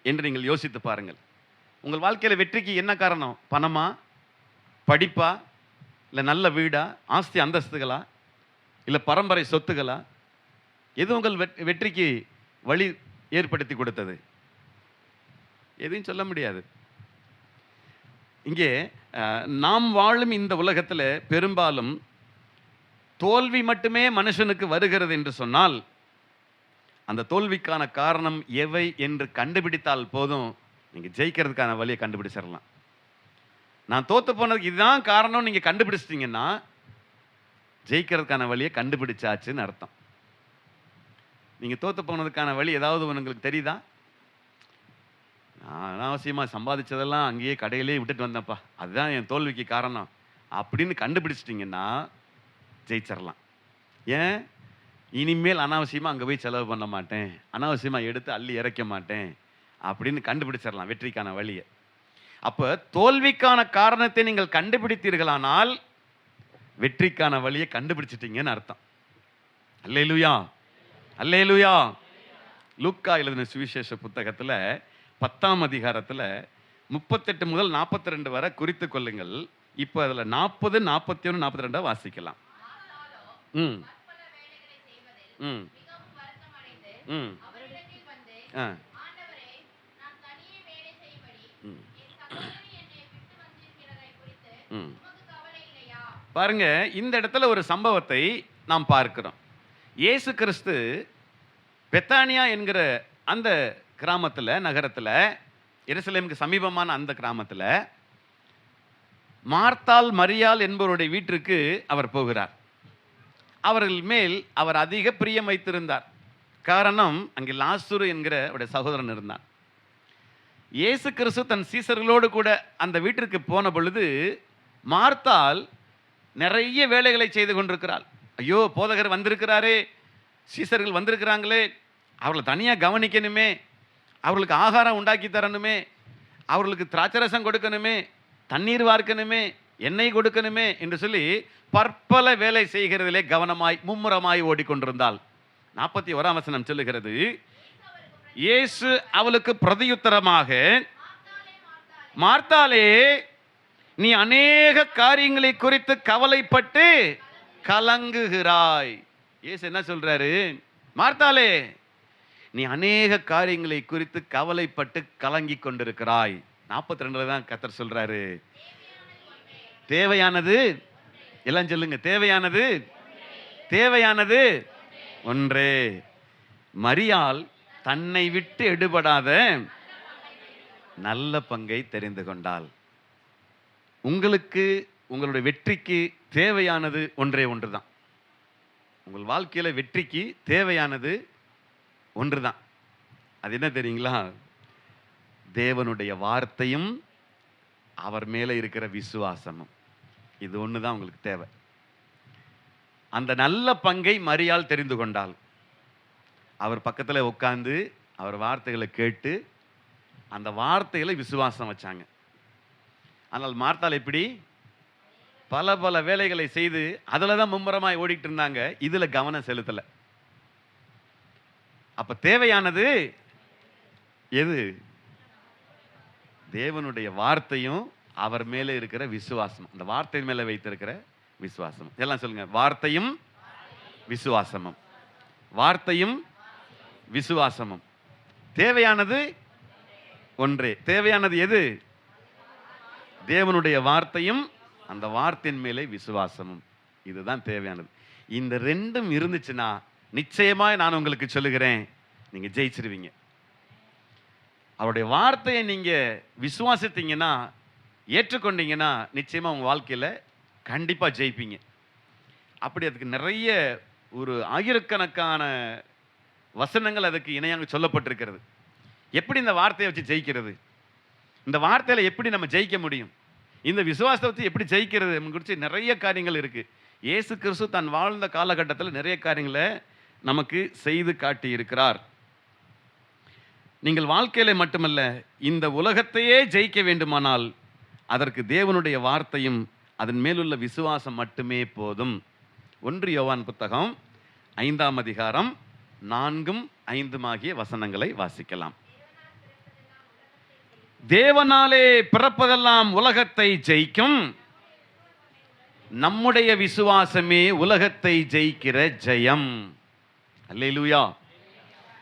என்று நீங்கள் யோசித்து பாருங்கள். உங்கள் வாழ்க்கையில வெற்றிக்கு என்ன காரணம்? பணமா, படிப்பா, இல்லை நல்ல வீடா, ஆஸ்தி அந்தஸ்துகளா, இல்லை பரம்பரை சொத்துகளா? எது உங்கள் வெற்றிக்கு வழி ஏற்படுத்தி கொடுத்தது? எதையும் சொல்ல முடியாது. இங்கே நாம் வாழும் இந்த உலகத்தில் பெரும்பாலும் தோல்வி மட்டுமே மனுஷனுக்கு வருகிறது என்று சொன்னால், அந்த தோல்விக்கான காரணம் எவை என்று கண்டுபிடித்தால் போதும், நீங்கள் ஜெயிக்கிறதுக்கான வழியை கண்டுபிடிச்சிடலாம். நான் தோற்று போனதுக்கு இதுதான் காரணம் நீங்கள் கண்டுபிடிச்சிட்டிங்கன்னா ஜெயிக்கிறதுக்கான வழியை கண்டுபிடிச்சாச்சுன்னு அர்த்தம். நீங்கள் தோற்று போனதுக்கான வழி ஏதாவது உங்களுக்கு தெரியுதா? நான் அனாவசியமாக சம்பாதிச்சதெல்லாம் அங்கேயே கடையிலே விட்டுட்டு வந்தேன்ப்பா, அதுதான் என் தோல்விக்கு காரணம் அப்படின்னு கண்டுபிடிச்சிட்டிங்கன்னா ஜெயிச்சிடலாம். ஏன்? இனிமேல் அனாவசியமாக அங்கே போய் செலவு பண்ண மாட்டேன், அனாவசியமாக எடுத்து அள்ளி இறைக்க மாட்டேன் அப்படின்னு கண்டுபிடிச்சிடலாம் வெற்றிக்கான வழியை. அப்போ தோல்விக்கான காரணத்தை நீங்கள் கண்டுபிடித்தீர்களானால் வெற்றிக்கான வழியை கண்டுபிடிச்சிட்டீங்கன்னு அர்த்தம். அல்லேலூயா, அல்லேலூயா. லூக்கா எழுதின சுவிசேஷ புத்தகத்தில் 10ஆம் அதிகாரத்தில் 38 முதல் 42 வரை குறித்து கொள்ளுங்கள். இப்போ அதில் 40, 41, 42 வாசிக்கலாம். ம் ம் ம் பாருங்க, இந்த இடத்துல ஒரு சம்பவத்தை நாம் பார்க்கிறோம். இயேசு கிறிஸ்து பெத்தானியா என்கிற அந்த கிராமத்தில், நகரத்தில், எருசலேமுக்கு சமீபமான அந்த கிராமத்தில் மார்த்தாள், மரியாள் என்பவருடைய வீட்டிற்கு அவர் போகிறார். அவர்கள் மேல் அவர் அதிக பிரியம் வைத்திருந்தார். காரணம், அங்கே லாசரு என்கிற அவருடைய சகோதரன் இருந்தான். இயேசு கிறிஸ்து தன் சீசர்களோடு கூட அந்த வீட்டிற்கு போன பொழுது மார்த்தாள் நிறைய வேலைகளை செய்து கொண்டிருக்கிறாள். ஐயோ, போதகர் வந்திருக்கிறாரே, சீசர்கள் வந்திருக்கிறாங்களே, அவர்களை தனியாக கவனிக்கணுமே, அவர்களுக்கு ஆகாரம் உண்டாக்கி தரணுமே, அவர்களுக்கு திராட்சரசம் கொடுக்கணுமே, தண்ணீர் வார்க்கணுமே, எண்ணெய் கொடுக்கணுமே என்று சொல்லி பற்பல வேலை செய்கிறதிலே கவனமாய் மும்முரமாய் ஓடிக்கொண்டிருந்தாள். 41ஆம் வசனம் சொல்லுகிறது, இயேசு அவளுக்கு பிரதியுத்தரமாக, மார்த்தாளே, நீ அநேக காரியங்களை குறித்து கவலைப்பட்டு கலங்குகிறாய். இயேசு என்ன சொல்றாரு? மார்த்தாளே, நீ அநேக காரியங்களை குறித்து கவலைப்பட்டு கலங்கி கொண்டிருக்கிறாய். 42 தான் கர்த்தர் சொல்றாரு, தேவையானது, எல்லாம் சொல்லுங்க, தேவையானது, தேவையானது ஒன்றே. மரியாள் தன்னை விட்டு எடுபடாத நல்ல பங்கை தெரிந்து கொண்டாள். உங்களுக்கு, உங்களுடைய வெற்றிக்கு தேவையானது ஒன்றே ஒன்று தான். உங்கள் வாழ்க்கையில் வெற்றிக்கு தேவையானது ஒன்று தான். அது என்ன தெரியுங்களா? தேவனுடைய வார்த்தையும் அவர் மேலே இருக்கிற விசுவாசமும். இது ஒன்று தான் உங்களுக்கு தேவை. அந்த நல்ல பங்கை மரியாள் தெரிந்து கொண்டாள். அவர் பக்கத்தில் உட்கார்ந்து அவர் வார்த்தைகளை கேட்டு அந்த வார்த்தைகளை விசுவாசம் வச்சாங்க. ஆனால் மார்த்தாள் எப்படி? பல பல வேலைகளை செய்து அதில் தான் மும்முரமாய் ஓடிட்டு இருந்தாங்க. இதில் கவனம் செலுத்தலை. அப்போ தேவையானது எது? தேவனுடைய வார்த்தையும் அவர் மேலே இருக்கிற விசுவாசம். அந்த வார்த்தை மேலே வைத்திருக்கிற விசுவாசம். எல்லாம் சொல்லுங்க. வார்த்தையும் விசுவாசமும். வார்த்தையும் விசுவாசமும். தேவையானது ஒன்றே. தேவையானது எது? தேவனுடைய வார்த்தையும் அந்த வார்த்தையின் மேலே விசுவாசமும். இதுதான் தேவையானது. இந்த ரெண்டும் இருந்துச்சுன்னா நிச்சயமாய் நான் உங்களுக்கு சொல்லுகிறேன், நீங்க ஜெயிச்சிருவீங்க. அவருடைய வார்த்தையை நீங்க விசுவாசித்தீங்கன்னா, ஏற்றுக்கொண்டீங்கன்னா, நிச்சயமா உங்க வாழ்க்கையில கண்டிப்பா ஜெயிப்பீங்க. அப்படி அதுக்கு நிறைய ஒரு ஆயிரக்கணக்கான வசனங்கள் அதுக்கு இணையாக சொல்லப்பட்டிருக்கிறது. எப்படி இந்த வார்த்தையை வச்சு ஜெயிக்கிறது? இந்த வார்த்தையில எப்படி நம்ம ஜெயிக்க முடியும்? இந்த விசுவாசத்தை வச்சு எப்படி ஜெயிக்கிறது குறித்து நிறைய காரியங்கள் இருக்கு. இயேசு கிறிஸ்து தான் வாழ்ந்த காலகட்டத்தில் நிறைய காரியங்களை நமக்கு செய்து காட்டி இருக்கிறார். நீங்கள் வாழ்க்கையில மட்டுமல்ல, இந்த உலகத்தையே ஜெயிக்க வேண்டுமானால் அதற்கு தேவனுடைய வார்த்தையும் அதன் மேலுள்ள விசுவாசம் மட்டுமே போதும். 1 யோவான் புத்தகம் 5ஆம் அதிகாரம் 4ம் 5ம் ஆகிய வசனங்களை வாசிக்கலாம். தேவனாலே பிறப்பதெல்லாம் உலகத்தை ஜெயிக்கும், நம்முடைய விசுவாசமே உலகத்தை ஜெயிக்கிற ஜெயம். அல்லேலூயா.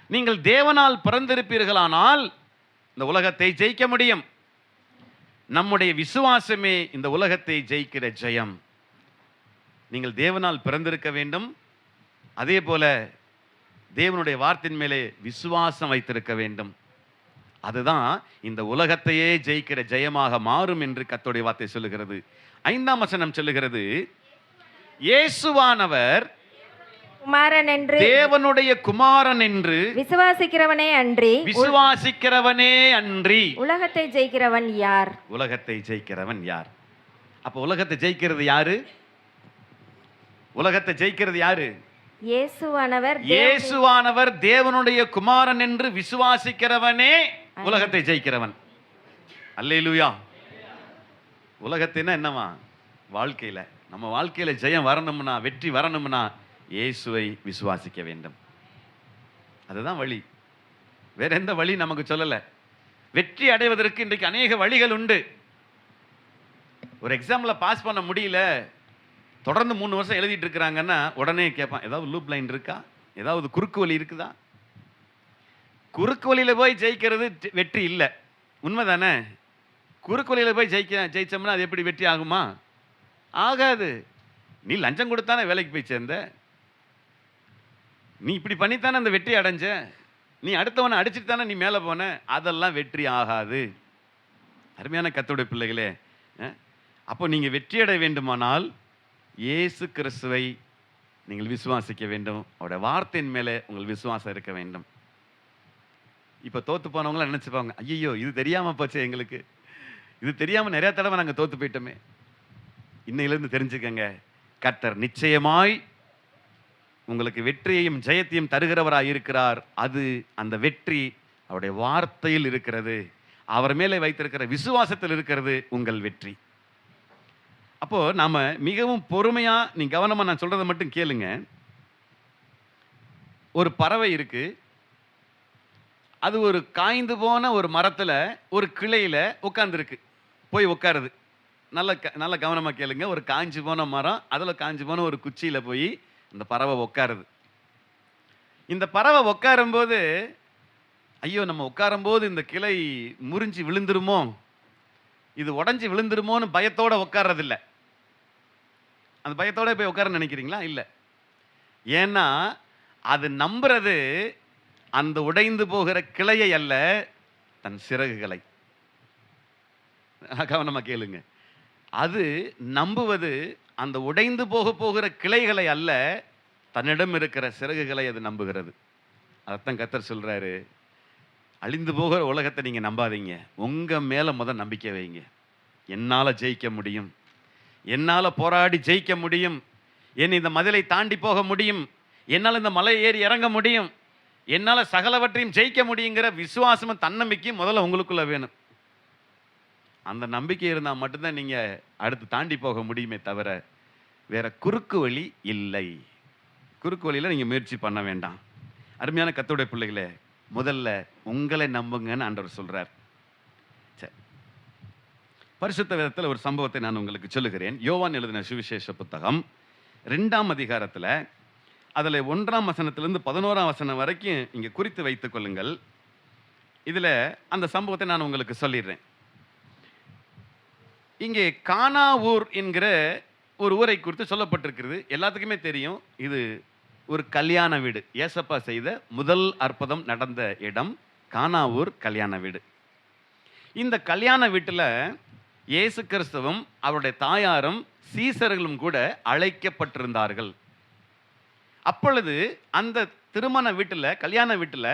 நீங்கள் தேவனால் பிறந்திருப்பீர்களானால் இந்த உலகத்தை ஜெயிக்க முடியும். நம்முடைய விசுவாசமே இந்த உலகத்தை ஜெயிக்கிற ஜெயம். நீங்கள் தேவனால் பிறந்திருக்க வேண்டும். அதே போல தேவனுடைய வார்த்தையின் மேலே விசுவாசம் வைத்திருக்க வேண்டும். அதுதான் இந்த உலகத்தையே ஜெயிக்கிற ஜெயமாக மாறும் என்று கர்த்தருடைய வார்த்தை சொல்லுகிறது. 5ஆம் வசனம் சொல்லுகிறது, இயேசுவானவர் குமாரன் என்று, தேவனுடைய குமாரன் என்று விசுவாசிக்கிறவனே அன்றி உலகத்தை ஜெயிக்கிறவன் யார்? உலகத்தை ஜெயிக்கிறவன் யார்? அப்ப உலகத்தை ஜெயிக்கிறது யாரு? உலகத்தை ஜெயிக்கிறது யாரு? இயேசுவானவர் தேவனுடைய குமாரன் என்று விசுவாசிக்கிறவனே உலகத்தை ஜெயிக்கிறவன். அல்லேலூயா. உலகத்தினா என்னவா? வாழ்க்கையில நம்ம வாழ்க்கையில ஜெயம் வரணும்னா, வெற்றி வரணும்னா இயேசுவை விசுவாசிக்க வேண்டும். அதுதான் வழி. வேற எந்த வழி நமக்கு சொல்லல. வெற்றி அடைவதற்கு இன்றைக்கு அநேக வழிகள் உண்டு. ஒரு எக்ஸாம்ல பாஸ் பண்ண முடியல, தொடர்ந்து 3 வருஷம் எழுதிட்டு இருக்கிறாங்கன்னா உடனே கேட்பான், ஏதாவது லூப் லைன் இருக்கா? ஏதாவது குறுக்கு வழி இருக்குதா? குறுக்கு வழியில போய் ஜெயிக்கிறது வெற்றி இல்லை. உண்மைதானே? குறுக்கு வழியில போய் ஜெயிச்சோம்னா அது எப்படி வெற்றி ஆகுமா? ஆகாது. நீ லஞ்சம் கொடுத்தானே வேலைக்கு போய் சேர்ந்த, நீ இப்படி பண்ணித்தானே அந்த வெற்றி அடைஞ்ச, நீ அடுத்தவனை அடிச்சுட்டு தானே நீ மேலே போன, அதெல்லாம் வெற்றி ஆகாது. அருமையான கர்த்தருடைய பிள்ளைகளே, அப்போ நீங்கள் வெற்றி அடைய வேண்டுமானால் இயேசு கிறிஸ்துவை நீங்கள் விசுவாசிக்க வேண்டும். அவருடைய வார்த்தையின் மேலே உங்கள் விசுவாசம் இருக்க வேண்டும். இப்போ தோற்று போனவங்களாம் நினச்சிப்பாங்க, ஐயோ இது தெரியாமல் போச்சு, எங்களுக்கு இது தெரியாமல் நிறையா தடவை நாங்கள் தோற்று போயிட்டோமே. இன்னையிலிருந்து தெரிஞ்சுக்கங்க, கர்த்தர் நிச்சயமாய் உங்களுக்கு வெற்றியையும் ஜெயத்தையும் தருகிறவராக இருக்கிறார். அது அந்த வெற்றி அவருடைய வார்த்தையில் இருக்கிறது, அவர் மேலே வைத்திருக்கிற விசுவாசத்தில் இருக்கிறது உங்கள் வெற்றி. அப்போ நாம மிகவும் பொறுமையா, நீ கவனமா நான் சொல்றதை மட்டும் கேளுங்க. ஒரு பறவை இருக்கு, அது ஒரு காய்ந்து போன ஒரு மரத்துல ஒரு கிளையில உட்கார்ந்துருக்கு, போய் உட்காருது. நல்ல கவனமா கேளுங்க. ஒரு காஞ்சு போன மரம், அதுல காஞ்சு போன ஒரு குச்சியில போய் இந்த பறவை உட்காருது. இந்த பறவை உட்காரும்போது, ஐயோ நம்ம உட்காரும்போது இந்த கிளை முறிஞ்சு விழுந்துருமோ, இது உடஞ்சி விழுந்துருமோன்னு பயத்தோட உட்கார்றதில்லை. அந்த பயத்தோட போய் உட்கார நினைக்கிறீங்களா? இல்லை. ஏன்னா அது நம்புறது அந்த உடைந்து போகிற கிளையை அல்ல, தன் சிறகுகளை. கவனமா கேளுங்க. அது நம்புவது அந்த உடைந்து போகிற கிளைகளை அல்ல, தன்னிடம் இருக்கிற சிறகுகளை அது நம்புகிறது. அதைத்தான் கர்த்தர் சொல்றாரு, அழிந்து போகிற உலகத்தை நீங்க நம்பாதீங்க, உங்க மேல நம்பிக்கை வைங்க. என்னால ஜெயிக்க முடியும், என்னால போராடி ஜெயிக்க முடியும், என் இந்த மதிலை தாண்டி போக முடியும், என்னால் இந்த மலை ஏறி இறங்க முடியும், என்னால் சகலவற்றையும் ஜெயிக்க முடியுங்கிற விசுவாசமும் தன்னம்பிக்கையும் முதல்ல உங்களுக்குள்ள வேணும். அந்த நம்பிக்கை இருந்தால் மட்டும்தான் நீங்கள் அடுத்து தாண்டி போக முடியுமே தவிர வேற குறுக்கு வழி இல்லை. குறுக்கு வழியில் நீங்கள் முயற்சி பண்ண வேண்டாம். அருமையான கர்த்தருடைய பிள்ளைகளே, முதல்ல உங்களை நம்புங்கன்னு ஆண்டவர் சொல்கிறார். சரி, பரிசுத்த வேதத்தில் ஒரு சம்பவத்தை நான் உங்களுக்கு சொல்லுகிறேன். யோவான் எழுதின சுவிசேஷ புத்தகம் 2ஆம் அதிகாரத்தில் அதில் 1ஆம் வசனத்திலிருந்து 11ஆம் வசனம் வரைக்கும் இங்கே குறித்து வைத்துக் கொள்ளுங்கள். இதில் அந்த சம்பவத்தை நான் உங்களுக்கு சொல்லிடுறேன். இங்கே கானா ஊர் என்கிற ஒரு ஊரை குறித்து சொல்லப்பட்டிருக்கிறது. எல்லாத்துக்குமே தெரியும், இது ஒரு கல்யாண வீடு. ஏசப்பா செய்த முதல் அற்புதம் நடந்த இடம் கானா ஊர் கல்யாண வீடு. இந்த கல்யாண வீட்டில் இயேசு கிறிஸ்துவும் அவருடைய தாயாரும் சீசர்களும் கூட அழைக்கப்பட்டிருந்தார்கள். அப்பொழுது அந்த திருமண வீட்டில், கல்யாண வீட்டில்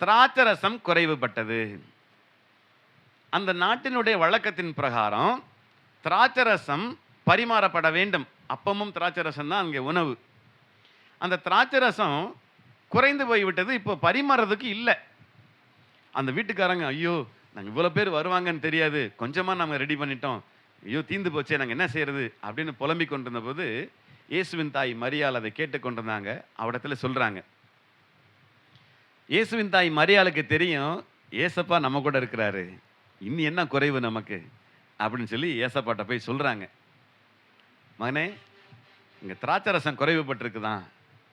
திராட்சரசம் குறைவுபட்டது. அந்த நாட்டினுடைய வழக்கத்தின் பிரகாரம் திராட்சரசம் பரிமாறப்பட வேண்டும். அப்பமும் திராட்சரசம் தான் அங்கே உணவு. அந்த திராட்சரசம் குறைந்து போய்விட்டது, இப்போ பரிமாறதுக்கு இல்லை. அந்த வீட்டுக்காரங்க, ஐயோ நாங்கள் இவ்வளோ பேர் வருவாங்கன்னு தெரியாது, கொஞ்சமாக நாங்கள் ரெடி பண்ணிட்டோம், ஐயோ தீந்து போச்சே, நாங்கள் என்ன செய்யறது அப்படின்னு புலம்பிக் கொண்டிருந்த போது இயேசுவின் தாய் மரியாள் அதை கேட்டுக்கொண்டிருந்தாங்க. அவடத்துல சொல்கிறாங்க, இயேசுவின் தாய் மரியாளுக்கு தெரியும் ஏசப்பா நம்ம கூட இருக்கிறாரு, இன்னும் என்ன குறைவு நமக்கு அப்படின்னு சொல்லி ஏசப்பாட்ட போய் சொல்கிறாங்க, மகனே இங்கே திராட்சரசம் குறைவுபட்டிருக்குதான்,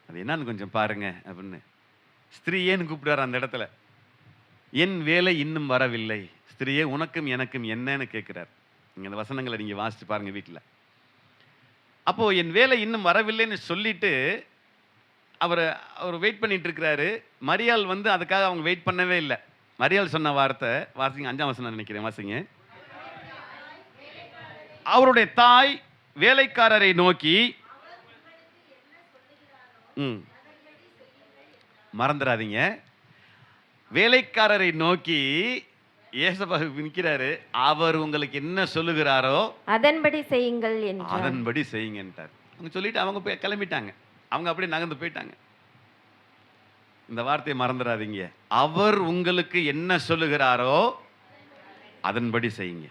அது என்னன்னு கொஞ்சம் பாருங்க அப்படின்னு. ஸ்திரீயேன்னு கூப்பிடுவார் அந்த இடத்துல. என் வேலை இன்னும் வரவில்லை, ஸ்திரீயே உனக்கும் எனக்கும் என்னன்னு கேட்குறார். நீங்கள் அந்த வசனங்களை நீங்கள் வாசித்து பாருங்க வீட்டில். அப்போது என் வேலை இன்னும் வரவில்லைன்னு சொல்லிட்டு அவர் வெயிட் பண்ணிட்டு இருக்கிறாரு. மரியாள் அதுக்காக அவங்க வெயிட் பண்ணவே இல்லை. மரியாள் சொன்ன வார்த்தை வாசிங்க, 5ஆம் வசனம் நினைக்கிறேன், வாசிங்க. அவருடைய தாய் வேலைக்காரரை நோக்கி, மறந்துடாதீங்க, வேலைக்காரரை நோக்கி ஏசப்பா நிற்கிறாரு, அவர் உங்களுக்கு என்ன சொல்லுகிறாரோ அதன்படி செய்யுங்கள் என்றார். அதன்படி செய்யுங்கன்றார். அவங்க சொல்லிட்டு அவங்க போய் கிளம்பிட்டாங்க. அவங்க அப்படியே நகர்ந்து போயிட்டாங்க. இந்த வார்த்தையை மறந்துடாதீங்க, அவர் உங்களுக்கு என்ன சொல்லுகிறாரோ அதன்படி செய்யுங்க.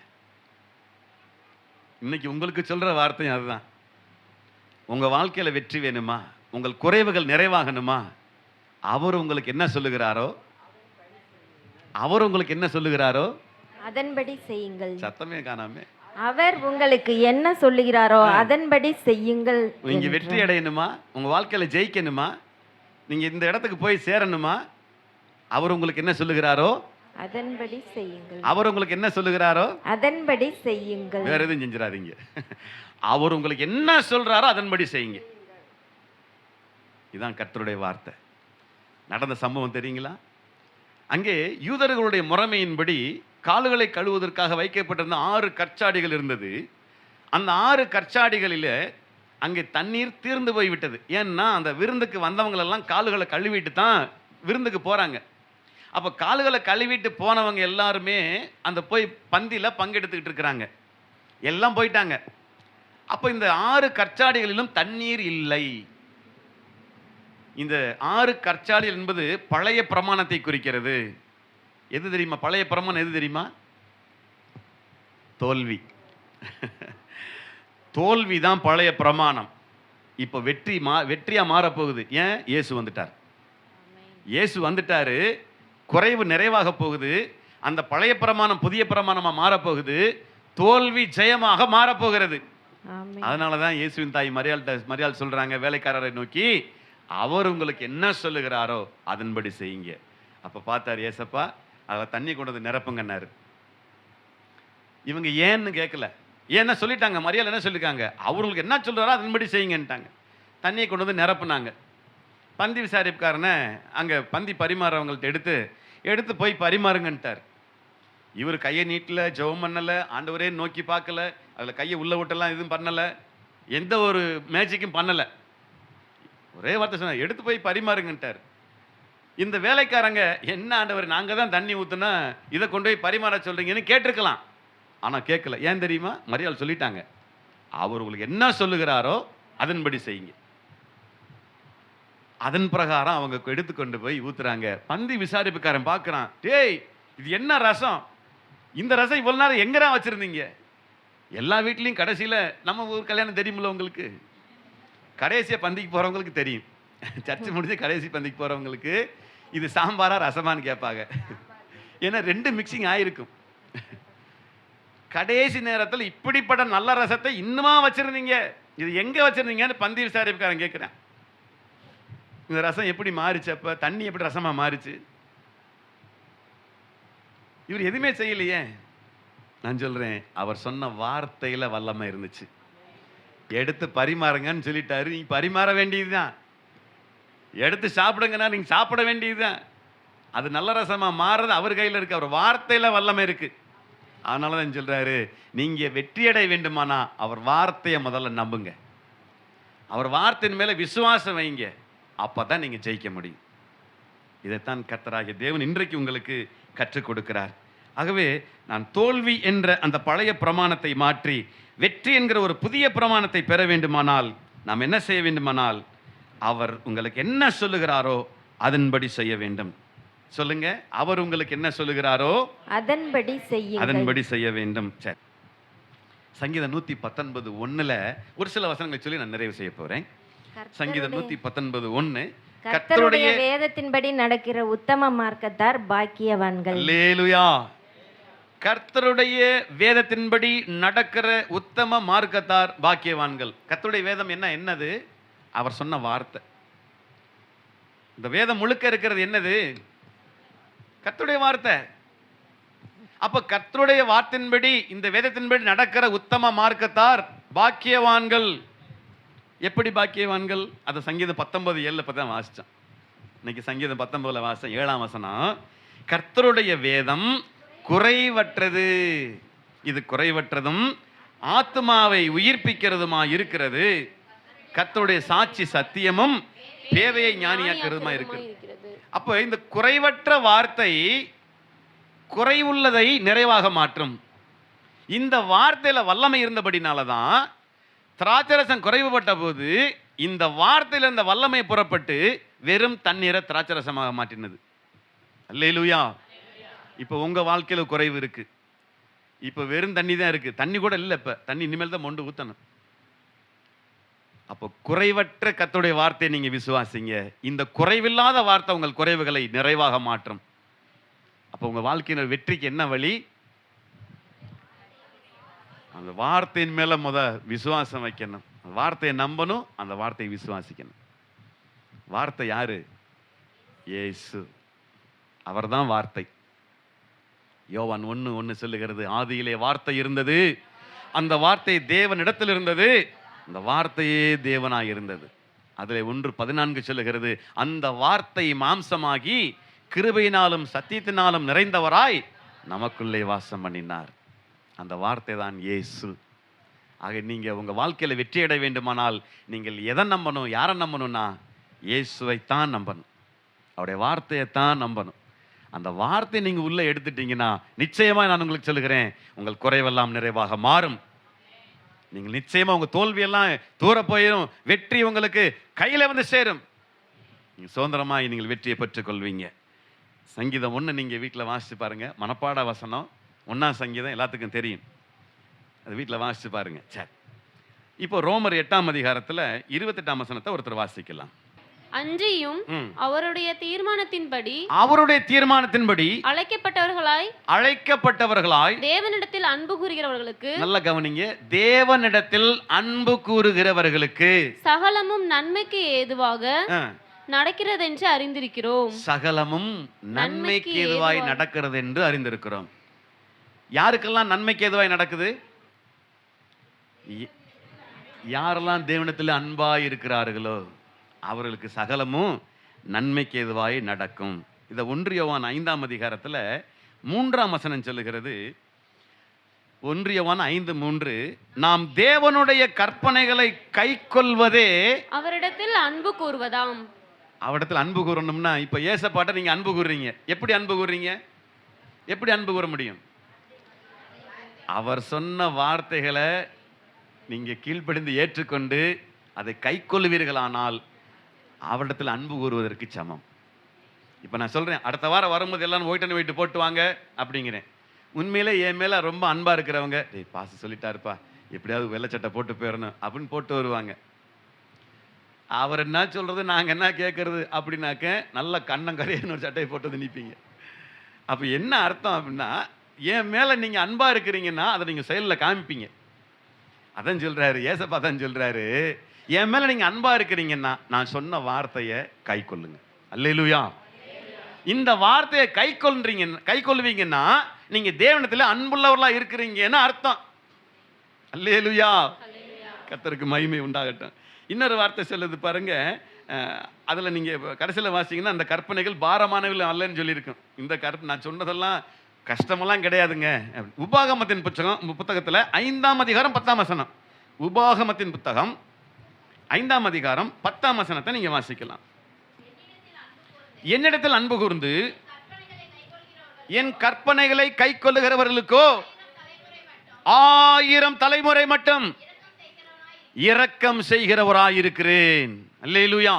இன்னைக்கு உங்களுக்கு சொல்ற வார்த்தையும் அதுதான். உங்க வாழ்க்கையில வெற்றி வேணுமா, உங்கள் குறைவுகள் நிறைவாகணுமா, அவர் உங்களுக்கு என்ன சொல்லுகிறாரோ, அவர் உங்களுக்கு என்ன சொல்லுகிறாரோ அதன்படி செய்யுங்கள். சத்தமே காணாமே. அவர் உங்களுக்கு என்ன சொல்லுகிறாரோ அதன்படி செய்யுங்கள். நீங்க வெற்றி அடையணுமா, உங்க வாழ்க்கையில ஜெயிக்கணுமா, நீங்க இந்த இடத்துக்கு போய் சேரணுமா, அவர் உங்களுக்கு என்ன சொல்லுகிறாரோ அதன்படி செய்யுங்கள். அவர் உங்களுக்கு என்ன சொல்லுகிறாரோ அதன்படி செய்யுங்கள். வேற எதுவும் செஞ்சிடாதீங்க. அவர் உங்களுக்கு என்ன சொல்றாரோ அதன்படி செய்யுங்க. இதுதான் கர்த்தருடைய வார்த்தை. நடந்த சம்பவம் தெரியுங்களா? அங்கே யூதர்களுடைய முறைமையின்படி கால்களை கழுவுவதற்காக வைக்கப்பட்டிருந்த 6 கற்சாடிகள் இருந்தது. அந்த 6 கற்சாடிகளில் அங்கே தண்ணீர் தீர்ந்து போய்விட்டது. ஏன்னா அந்த விருந்துக்கு வந்தவங்களெல்லாம் கால்களை கழுவிட்டு தான் விருந்துக்கு போகிறாங்க. அப்போ கால்களை கழுவிட்டு போனவங்க எல்லாருமே அந்த போய் பந்தியில் பங்கெடுத்துக்கிட்டு இருக்கிறாங்க. எல்லாம் போயிட்டாங்க. அப்போ இந்த 6 கற்சாடிகளிலும் தண்ணீர் இல்லை. இந்த 6 கற்சாடிகள் என்பது பழைய பிரமாணத்தை குறிக்கிறது. எது தெரியுமா? பழைய பிரமாணம் எது தெரியுமா? தோல்வி. தோல்வி தான் பழைய பிரமாணம். இப்போ வெற்றியா மாறப்போகுது. ஏன்? இயேசு வந்துட்டார். இயேசு வந்துட்டாரு, குறைவு நிறைவாக போகுது. அந்த பழைய பிரமாணம் புதிய பிரமாணமா மாறப்போகுது. தோல்வி ஜெயமாக மாறப்போகிறது. அதனால தான் இயேசுவின் தாய் மரியாள் சொல்றாங்க வேலைக்காரரை நோக்கி, அவர் உங்களுக்கு என்ன சொல்லுகிறாரோ அதன்படி செய்யுங்க. அப்ப பார்த்தார் ஏசப்பா, அதை தண்ணி கொண்டு வந்து நிரப்புங்கன்னாரு. இவங்க ஏன்னு கேட்கல. ஏன்னா சொல்லிட்டாங்க, மரியாள் என்ன சொல்லிருக்காங்க, அவங்களுக்கு என்ன சொல்றாரோ அதன்படி செய்யுங்கன்ட்டாங்க. தண்ணியை கொண்டு வந்து நிரப்புனாங்க. பந்தி விசாரிப்புக்காரனை அங்கே பந்தி பரிமாறவங்கள்ட்ட எடுத்து போய் பரிமாறுங்கன்ட்டார். இவர் கையை நீட்டல, ஜெபம் பண்ணலை, ஆண்டவரே நோக்கி பார்க்கல, அதில் கையை உள்ள விட்டெல்லாம் எதுவும் பண்ணலை, எந்த ஒரு மேஜிக்கும் பண்ணலை. ஒரே வார்த்தை சொன்னார், எடுத்து போய் பரிமாறுங்கன்ட்டார். இந்த வேலைக்காரங்க, என்ன ஆண்டவர் நாங்க தான் தண்ணி ஊத்துனா இதை கொண்டு போய் பரிமாற சொல்றீங்கன்னு கேட்டிருக்கலாம். ஆனா கேட்கல. ஏன் தெரியுமா? மரியாள் சொல்லிட்டாங்க, அவர் உங்களுக்கு என்ன சொல்லுகிறாரோ அதன்படி செய்யுங்க. அதன் பிரகாரம் அவங்க எடுத்துக்கொண்டு போய் ஊத்துறாங்க. பந்தி விசாரிப்புக்காரன் பார்க்கறான், டேய் இது என்ன ரசம்? இந்த ரசம் இவ்வளவு நேரம் எங்கடா வச்சிருந்தீங்க? எல்லா வீட்லயும் கடைசியில நம்ம ஊர் கல்யாணம் தெரியுமில்ல உங்களுக்கு, கடைசியா பந்திக்கு போறவங்களுக்கு தெரியும். சர்ச்சு முடிஞ்சு கடைசி பந்திக்கு போறவங்களுக்கு இது சாம்பாரா ரசமான்னு கேட்பாங்க. ஏன்னா ரெண்டு மிக்சிங் ஆயிருக்கும். கடைசி நேரத்தில் இப்படிப்பட்ட நல்ல ரசத்தை இன்னுமா வச்சிருந்தீங்க, இது எங்க வச்சிருந்தீங்கன்னு பந்தி விசாரிப்புக்காரன் கேட்கிறேன். இந்த ரசம் எப்படி மாறிச்சு? அப்ப தண்ணி எப்படி ரசமா மாறிச்சு? இவர் எதுவுமே செய்யலையே. நான் சொல்றேன், அவர் சொன்ன வார்த்தையில வல்லமை இருந்துச்சு. எடுத்து பரிமாறுங்கன்னு சொல்லிட்டாரு, நீங்க பரிமாற வேண்டியதுதான். எடுத்து சாப்பிடுங்கன்னா நீங்க சாப்பிட வேண்டியதுதான். அது நல்ல ரசமா மாறுறது அவர் கையில இருக்கு, அவர் வார்த்தையில வல்லமை இருக்கு. அதனாலதான் சொல்றாரு, நீங்க வெற்றியடைய வேண்டுமானா அவர் வார்த்தையை முதல்ல நம்புங்க, அவர் வார்த்தையின் மேல விசுவாசம் வைங்க, அப்பதான் நீங்க ஜெயிக்க முடியும். இதைத்தான் கர்த்தராகிய தேவன் இன்றைக்கு உங்களுக்கு கற்றுக் கொடுக்கிறார். ஆகவே நான் தோல்வி என்ற அந்த பழைய பிரமாணத்தை மாற்றி வெற்றி என்கிற ஒரு புதிய பிரமாணத்தை பெற வேண்டுமானால் நாம் என்ன செய்ய வேண்டுமானால், அவர் உங்களுக்கு என்ன சொல்லுகிறாரோ அதன்படி செய்ய வேண்டும். சொல்லுங்க, அவர் உங்களுக்கு என்ன சொல்லுகிறாரோ அதன்படி செய்ய வேண்டும். சரி, சங்கீதம் 119:1 ஒரு சில வசனங்களை சொல்லி நான் நிறைவு செய்ய போறேன். சங்கீதம் 119:1, கர்த்தருடைய வேதத்தின்படி நடக்கிற உத்தம மார்க்கத்தார் பாக்கியவான்கள். அல்லேலூயா. கர்த்தருடைய வேதத்தின்படி நடக்கிற உத்தம மார்க்கத்தார் பாக்கியவான்கள். கர்த்தருடைய வேதம் என்னது? அவர் சொன்ன வார்த்தை. இந்த வேதம் முழுக்க இருக்கிறது என்னது? கர்த்தருடைய வார்த்தை. அப்ப கர்த்தருடைய வார்த்தையின்படி, இந்த வேதத்தின்படி நடக்கிற உத்தம மார்க்கத்தார் பாக்கியவான்கள். எப்படி பாக்கியவான்கள்? அது சங்கீதம் 19:7 தான் வாசிச்சோம். இன்னைக்கு சங்கீதம் 19 வாசிச்சோம். 7ஆம் வசனம், கர்த்தருடைய வேதம் குறைவற்றது, இது குறைவற்றதும் ஆத்மாவை உயிர்ப்பிக்கிறதுமா இருக்கிறது, கர்த்தருடைய சாட்சி சத்தியமும் பேதையை ஞானியாக்குறதுமா இருக்கிறது. அப்ப இந்த குறைவற்ற வார்த்தை குறைவுள்ளதை நிறைவாக மாற்றும். இந்த வார்த்தையில வல்லமை இருந்தபடினாலதான் திராட்சரசம் குறைவுபட்ட போது இந்த வார்த்தையில இந்த வல்லமை புறப்பட்டு வெறும் தண்ணீரை திராட்சரசமாக மாற்றினது. அல்லேலூயா. இப்ப உங்க வாழ்க்கையில குறைவு இருக்கு, இப்ப வெறும் தண்ணி தான் இருக்கு, தண்ணி கூட இல்லை, இப்ப தண்ணி இனிமேல் தான் மொண்டு ஊத்தணும். அப்போ குறைவற்ற கர்த்தருடைய வார்த்தையை நீங்க விசுவாசிங்க. இந்த குறைவில்லாத வார்த்தை உங்கள் குறைவுகளை நிறைவாக மாற்றும். அப்போ உங்க வாழ்க்கையின் வெற்றிக்கு என்ன வழி? அந்த வார்த்தையின் மேல விசுவாசம் வைக்கணும், வார்த்தையை நம்பணும், அந்த வார்த்தையை விசுவாசிக்கணும். வார்த்தை யாரு? இயேசு. அவர்தான் வார்த்தை. யோவான் 1:1 சொல்லுகிறது, ஆதியிலே வார்த்தை இருந்தது, அந்த வார்த்தை தேவனிடத்தில் இருந்தது, அந்த வார்த்தையே தேவனாய் இருந்தது. அதிலே 1:14 சொல்லுகிறது, அந்த வார்த்தை மாம்சமாகி கிருபையினாலும் சத்தியத்தினாலும் நிறைந்தவராய் நமக்குள்ளே வாசம் பண்ணினார். அந்த வார்த்தை தான் இயேசு. ஆக நீங்க உங்க வாழ்க்கையில வெற்றி அடைய வேண்டுமானால் நீங்கள் எதை நம்பணும், யாரை நம்பணும்னா இயேசுவை தான் நம்பணும், அவருடைய வார்த்தையை தான் நம்பணும். அந்த வார்த்தை நீங்க உள்ள எடுத்துட்டீங்கன்னா நிச்சயமா நான் உங்களுக்கு சொல்லுகிறேன், உங்கள் குறைவெல்லாம் நிறைவாக மாறும். நீங்கள் நிச்சயமா உங்க தோல்வியெல்லாம் தூர போயிடும், வெற்றி உங்களுக்கு கையில வந்து சேரும். நீங்க சுதந்திரமாய் நீங்கள் வெற்றியை பெற்றுக் கொள்வீங்க. சங்கீதம் 1 நீங்க வீட்டில் வாசிச்சு பாருங்க, மனப்பாட வசனம். 1ஆம் சங்கீதம் எல்லாத்துக்கும் தெரியும், அது வீட்டில் வாசிச்சு பாருங்க. சரி, இப்போ ரோமர் 8ஆம் அதிகாரத்துல 28ஆம் வசனத்தை ஒருத்தர் வாசிக்கலாம். அன்றியும் அவருடைய தீர்மானத்தின்படி அழைக்கப்பட்டவர்களாய் தேவனிடத்தில் அன்பு கூறுகிறவர்களுக்கு, நல்ல கவனிங்க, தேவனிடத்தில் அன்பு கூறுகிறவர்களுக்கு சகலமும் நன்மைக்கு ஏதுவாக நடக்கிறது என்று அறிந்திருக்கிறோம். சகலமும் நன்மைக்கு ஏதுவாய் நடக்கிறது என்று அறிந்திருக்கிறோம். யாருக்கெல்லாம் நன்மைக்கு ஏதுவாய் நடக்குது? யாரெல்லாம் தேவனிடத்தில் அன்பாய் இருக்கிறார்களோ அவர்களுக்கு சகலமும் நன்மைக்கு ஏதுவாய் நடக்கும். இதை 1 யோவான் 5ஆம் அதிகாரத்தில் 3ஆம் வசனம் சொல்லுகிறது. 1 யோவான் 5:3, நாம் தேவனுடைய கற்பனைகளை கைக்கொள்வதே அவரிடத்தில் அன்பு கூறுவதாம். அவரிடத்துல அன்பு கூறணும்னா இப்ப ஏசப்பாட்ட நீங்க அன்பு கூறுறீங்க. எப்படி அன்பு கூறுறீங்க? எப்படி அன்பு கூற முடியும்? அவர் சொன்ன வார்த்தைகளை நீங்க கீழ்ப்படிந்து ஏற்றுக்கொண்டு அதை கைக்கொள்வீர்களானால் அவரிடத்தில் அன்பு கூறுவதற்கு சமம். இப்போ நான் சொல்றேன், அடுத்த வாரம் வரும்போது எல்லாரும் ஒயிட் வெயிட் போட்டு வாங்க அப்படிங்கிறேன். உண்மையிலே என் மேல ரொம்ப அன்பா இருக்கிறவங்க, டேய் பாச சொல்லிட்டாருப்பா, எப்படியாவது வெள்ளை சட்டை போட்டு போயிடணும் அப்படின்னு போட்டு வருவாங்க. அவர் என்ன சொல்றது, நாங்க என்ன கேட்கறது அப்படின்னாக்க நல்ல கண்ணங்கரையன்னு ஒரு சட்டையை போட்டு வந்து நிற்பீங்க. அப்ப என்ன அர்த்தம் அப்படின்னா, என் மேல நீங்க அன்பா இருக்கிறீங்கன்னா அதை நீங்க செயல்ல காமிப்பீங்க. அதான் சொல்றாரு ஏசப்பா, தான் சொல்றாரு, என் மேல நீங்க அன்பா இருக்கிறீங்கன்னா நான் சொன்ன வார்த்தையை கை கொள்ளுங்க. அல்லேலூயா. இந்த வார்த்தையை கை கொள்வீங்கன்னா நீங்க தேவனிடத்தில் அன்புள்ளவர்களா இருக்கிறீங்கன்னு அர்த்தம். அல்லேலூயா. கர்த்தருக்கு மகிமை உண்டாகட்டும். இன்னொரு வார்த்தை சொல்லுது பாருங்க, அதுல நீங்க கடைசியில் வாசிங்கன்னா அந்த கற்பனைகள் பாரமானவர்கள் அல்லன்னு சொல்லியிருக்கும். இந்த நான் சொன்னதெல்லாம் கஷ்டமெல்லாம் கிடையாதுங்க. உபாகமத்தின் புத்தகத்துல 5ஆம் அதிகாரம் 10ஆம் வசனம். உபாகமத்தின் புத்தகம் 5ஆம் அதிகாரம் 10ஆம் வசனத்தை நீங்க வாசிக்கலாம். என்னிடத்தில் அன்பு கூர்ந்து என் கற்பனைகளை கை கொள்ளுகிறவர்களுக்கோ 1000 தலைமுறை மட்டும் இரக்கம் செய்கிறவராயிருக்கிறேன். அல்லேலூயா.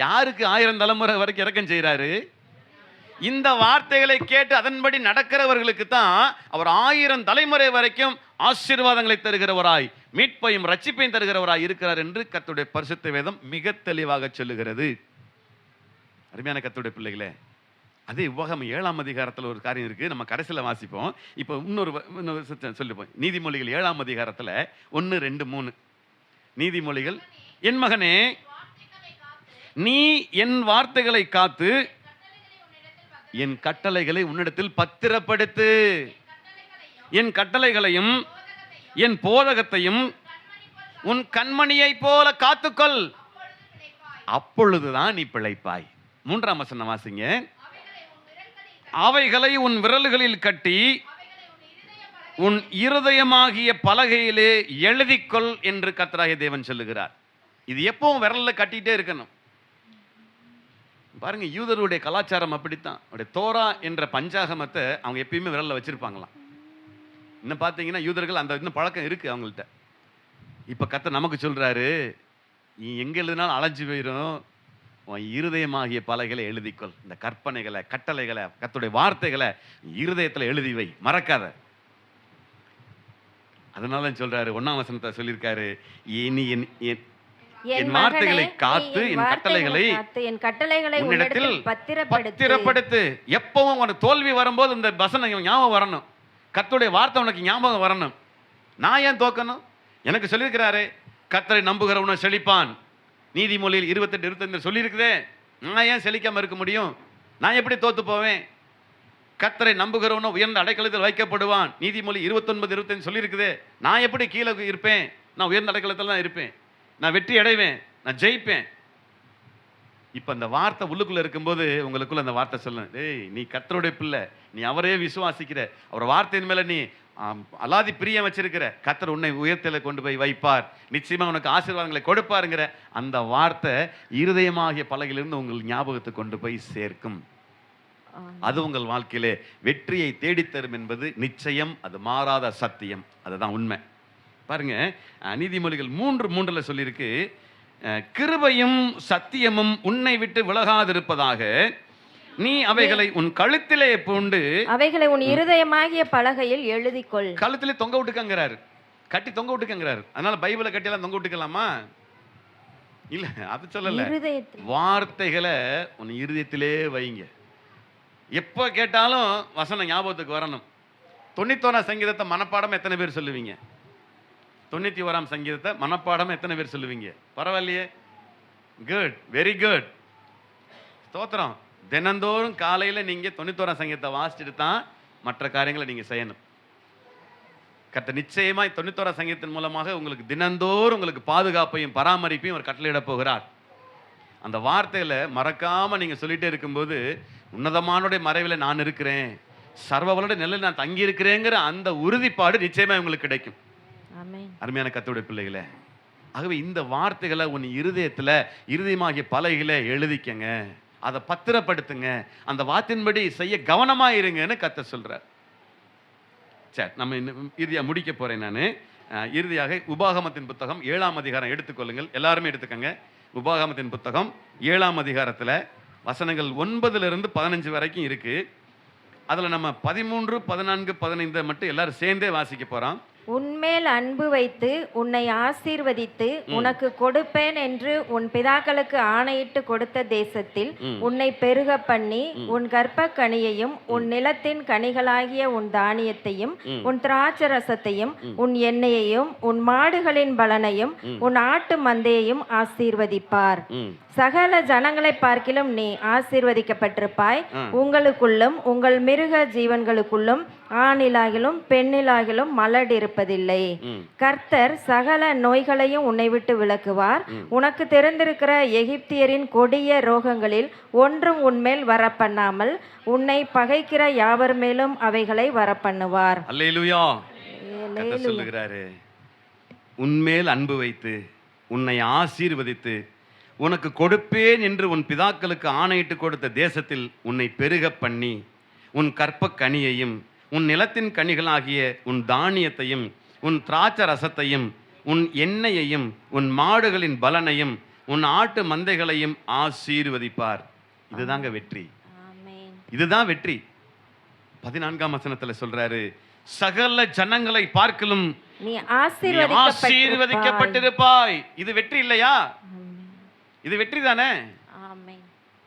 யாருக்கு 1000 தலைமுறை வரைக்கும் இரக்கம் செய்கிறாரு? இந்த வார்த்தைகளை கேட்டு அதன்படி நடக்கிறவர்களுக்கு தான் அவர் 1000 தலைமுறை வரைக்கும் ஆசீர்வாதங்களை தருகிறவராய், மீட்பையும் ரட்சிப்பையும் தருகிறவராய் இருக்கிறார் என்று கர்த்தருடைய பரிசுத்த வேதம் மிக தெளிவாக சொல்லுகிறது. அருமையான கர்த்தருடைய பிள்ளைகளே, அதே உபாகமம் 7ஆம் அதிகாரத்தில் ஒரு காரியம் இருக்கு, நம்ம கடைசியில் வாசிப்போம். இப்போ இன்னொரு சொல்லிப்போம். நீதிமொழிகள் 7ஆம் அதிகாரத்தில் 1, 2, 3. நீதிமொழிகள், என் மகனே நீ என் வார்த்தைகளை காத்து என் கட்டளைகளை உன்னிடத்தில் பத்திரப்படுத்து, என் கட்டளைகளையும் என் போதகத்தையும் உன் கண்மணியை போல காத்துக்கொள், அப்பொழுதுதான் நீ பிழைப்பாய். 3ஆம் வசனம் வாசிங்க. அவைகளை உன் விரல்களில் கட்டி உன் இருதயமாகிய பலகையிலே எழுதிக்கொள் என்று கர்த்தராகிய தேவன் சொல்லுகிறார். இது எப்பவும் விரல்ல கட்டிட்டே இருக்கணும். பாருங்க, யூதருடைய கலாச்சாரம் அப்படித்தான். அவருடைய தோரா என்ற பஞ்சாகமத்தை அவங்க எப்பயுமே விரல்ல வச்சிருப்பாங்களாம். இன்னும் பார்த்தீங்கன்னா யூதர்கள் அந்த இன்னும் பழக்கம் இருக்கு அவங்கள்ட்ட. இப்ப கர்த்தர் நமக்கு சொல்றாரு, நீ எங்க எழுதினாலும் அலைஞ்சு போயிடும், உன் இருதயமாகிய பலகைகளை எழுதிக்கொள். இந்த கற்பனைகளை, கட்டளைகளை, கர்த்தருடைய வார்த்தைகளை இருதயத்தில் எழுதி வை, மறக்காத. அதனால சொல்றாரு, 1ஆம் வசனத்தை சொல்லியிருக்காரு, நீ என் வார்த்தைகளை காத்து என் கட்டளைகளை உன்னிடத்தில் பத்திரப்படுத்து. எப்பவும் உனக்கு தோல்வி வரும்போது இந்த வசனம் ஞாபகம் வரணும், கர்த்தருடைய வார்த்தை உனக்கு ஞாபகம் வரணும். நான் ஏன் தோக்கணும்? எனக்கு சொல்லியிருக்கிறாரு, கர்த்தரை நம்புகிறவனும் செழிப்பான். நீதிமொழியில் 28, 25 சொல்லியிருக்குதே. நான் ஏன் செழிக்காம இருக்க முடியும்? நான் எப்படி தோத்து போவேன்? கர்த்தரை நம்புகிறவனும் உயர்ந்த அடைக்கலத்தில் வைக்கப்படுவான். நீதிமொழி 29, 25 சொல்லியிருக்குதே. நான் எப்படி கீழே இருப்பேன்? நான் உயர்ந்த அடைக்கலத்தில் தான் இருப்பேன். நான் வெற்றி அடைவேன், நான் ஜெயிப்பேன். இப்போ அந்த வார்த்தை உள்ளுக்குள்ள இருக்கும்போது உங்களுக்குள்ள அந்த வார்த்தை சொல்லணும், டேய் நீ கர்த்தருடைய பிள்ளை, நீ அவரே விசுவாசிக்கிற, அவர் வார்த்தையின் மேல நீ அலாதி பிரியம் வச்சிருக்கிற, கர்த்தர் உன்னை உயர்த்தில கொண்டு போய் வைப்பார், நிச்சயமா உனக்கு ஆசீர்வாதங்களை கொடுப்பாருங்கிற அந்த வார்த்தை இருதயமாகிய பலகையிலிருந்து உங்கள் ஞாபகத்தை கொண்டு போய் சேர்க்கும். அது உங்கள் வாழ்க்கையிலே வெற்றியை தேடித்தரும் என்பது நிச்சயம், அது மாறாத சத்தியம், அதுதான் உண்மை. பாருங்க, நீதிமொழிகள் 3:3 சொல்லியிருக்கு, கிருபையும் சத்தியமும் உன்னை விட்டு விலகாதிருப்பதாக நீ அவைகளை உன் கழுத்திலே பூண்டு அவைகளை உன் இருதயமாகிய பலகையில் எழுதிக்கொள். கழுத்திலே தொங்க விட்டுக்கங்கிறாரு, கட்டி தொங்க விட்டுக்கங்கிறாரு. அதனால பைபிளை கட்டியெல்லாம் தொங்க விட்டுக்கலாமா? இல்ல, அது சொல்லல. வார்த்தைகளை உன் இருதயத்திலே வைங்க. எப்ப கேட்டாலும் வசனம் ஞாபகத்துக்கு வரணும். 91ஆம் சங்கீதத்தை மனப்பாடம் எத்தனை பேர் சொல்லுவீங்க? 91ஆம் சங்கீதத்தை மனப்பாடம் எத்தனை பேர் சொல்லுவீங்க? பரவாயில்லையே, குட், வெரி குட், ஸ்தோத்திரம். தினந்தோறும் காலையில் நீங்கள் 91ஆம் சங்கீதத்தை வாசிச்சுட்டு தான் மற்ற காரியங்களை நீங்கள் செய்யணும். கர்த்தர் நிச்சயமாய் 91ஆம் சங்கீதத்தின் மூலமாக உங்களுக்கு தினந்தோறும் உங்களுக்கு பாதுகாப்பையும் பராமரிப்பையும் ஒரு கட்டளையிட போகிறார். அந்த வார்த்தையில மறக்காம நீங்க சொல்லிட்டே இருக்கும்போது, உன்னதமானுடைய மறைவில் நான் இருக்கிறேன், சர்வவளோட நிலையில் நான் தங்கி இருக்கிறேங்கிற அந்த உறுதிப்பாடு நிச்சயமா உங்களுக்கு கிடைக்கும். அருமையான கர்த்தருடைய பிள்ளைகளே, ஆகவே இந்த வார்த்தைகளை உன் இருதயமாகிய பலகையில எழுதிக்கங்க, அதை பத்திரப்படுத்துங்க, அந்த வார்த்தையின்படி செய்ய கவனமா இருங்கன்னு கர்த்தர் சொல்றார். சரி, நம்ம இறுதியாக முடிக்க போறேன் நான். இறுதியாக உபாகமத்தின் புத்தகம் 7ஆம் அதிகாரம் எடுத்துக்கொள்ளுங்கள், எல்லாருமே எடுத்துக்கங்க. உபாகமத்தின் புத்தகம் 7ஆம் அதிகாரத்தில் வசனங்கள் 9 to 15 வரைக்கும் இருக்கு. அதில் நம்ம 13, 14, 15 மட்டும் எல்லாரும் சேர்ந்தே வாசிக்க போறோம். உன்மேல் அன்பு வைத்து உன்னை ஆசீர்வதித்து உனக்கு கொடுப்பேன் என்று உன் பிதாக்களுக்கு ஆணையிட்டு கொடுத்த தேசத்தில் உன்னை பெருக பண்ணி உன் கர்ப்ப கனியையும் உன் நிலத்தின் கனிகளாகிய உன் தானியத்தையும் உன் திராட்சரசத்தையும் உன் எண்ணெயையும் உன் மாடுகளின் பலனையும் உன் ஆட்டு மந்தையையும் ஆசீர்வதிப்பார். சகல ஜனங்களை பார்க்கிலும் நீ ஆசீர்வதிக்கப்பட்டிருப்பாய். உங்களுக்குள்ளும் உங்கள் மிருக ஜீவன்களுக்குள்ளும் ஆணிலாகிலும் பெண்ணிலாகிலும் மலடிருப்பதில்லை. கர்த்தர் சகல நோய்களையும் உன்னை விட்டு விலக்குவார். உனக்கு தெரிந்திருக்கிற எகிப்தியரின் கொடிய ரோகங்களில் ஒன்றும் உன்மேல் வரப்பண்ணாமல் உன்னை பகைக்கிற யாவர் மேலும் அவைகளை வரப்பண்ணுவார். அல்லேலூயா. கர்த்தர் சொல்லுகிறாரு, உன்மேல் அன்பு வைத்து உன்னை ஆசீர்வதித்து உனக்கு கொடுப்பேன் என்று உன் பிதாக்களுக்கு ஆணையிட்டு கொடுத்த தேசத்தில் உன்னை பெருக பண்ணி உன் கற்ப கனியையும் உன் நிலத்தின் கனிகளாகிய உன் தானியத்தையும் உன் திராட்சை ரசத்தையும் உன் எண்ணெயையும் உன் மாடுகளின் பலனையும் உன் ஆட்டு மந்தைகளையும் ஆசீர்வதிப்பார். இதுதாங்க வெற்றி, இதுதான் வெற்றி. 14ஆம் வசனத்துல சொல்றாரு, சகல ஜனங்களை பார்க்கலும் நீ ஆசீர்வதிக்கப்பட்டிருப்பாய். இது வெற்றி இல்லையா? இது வெற்றி தானே?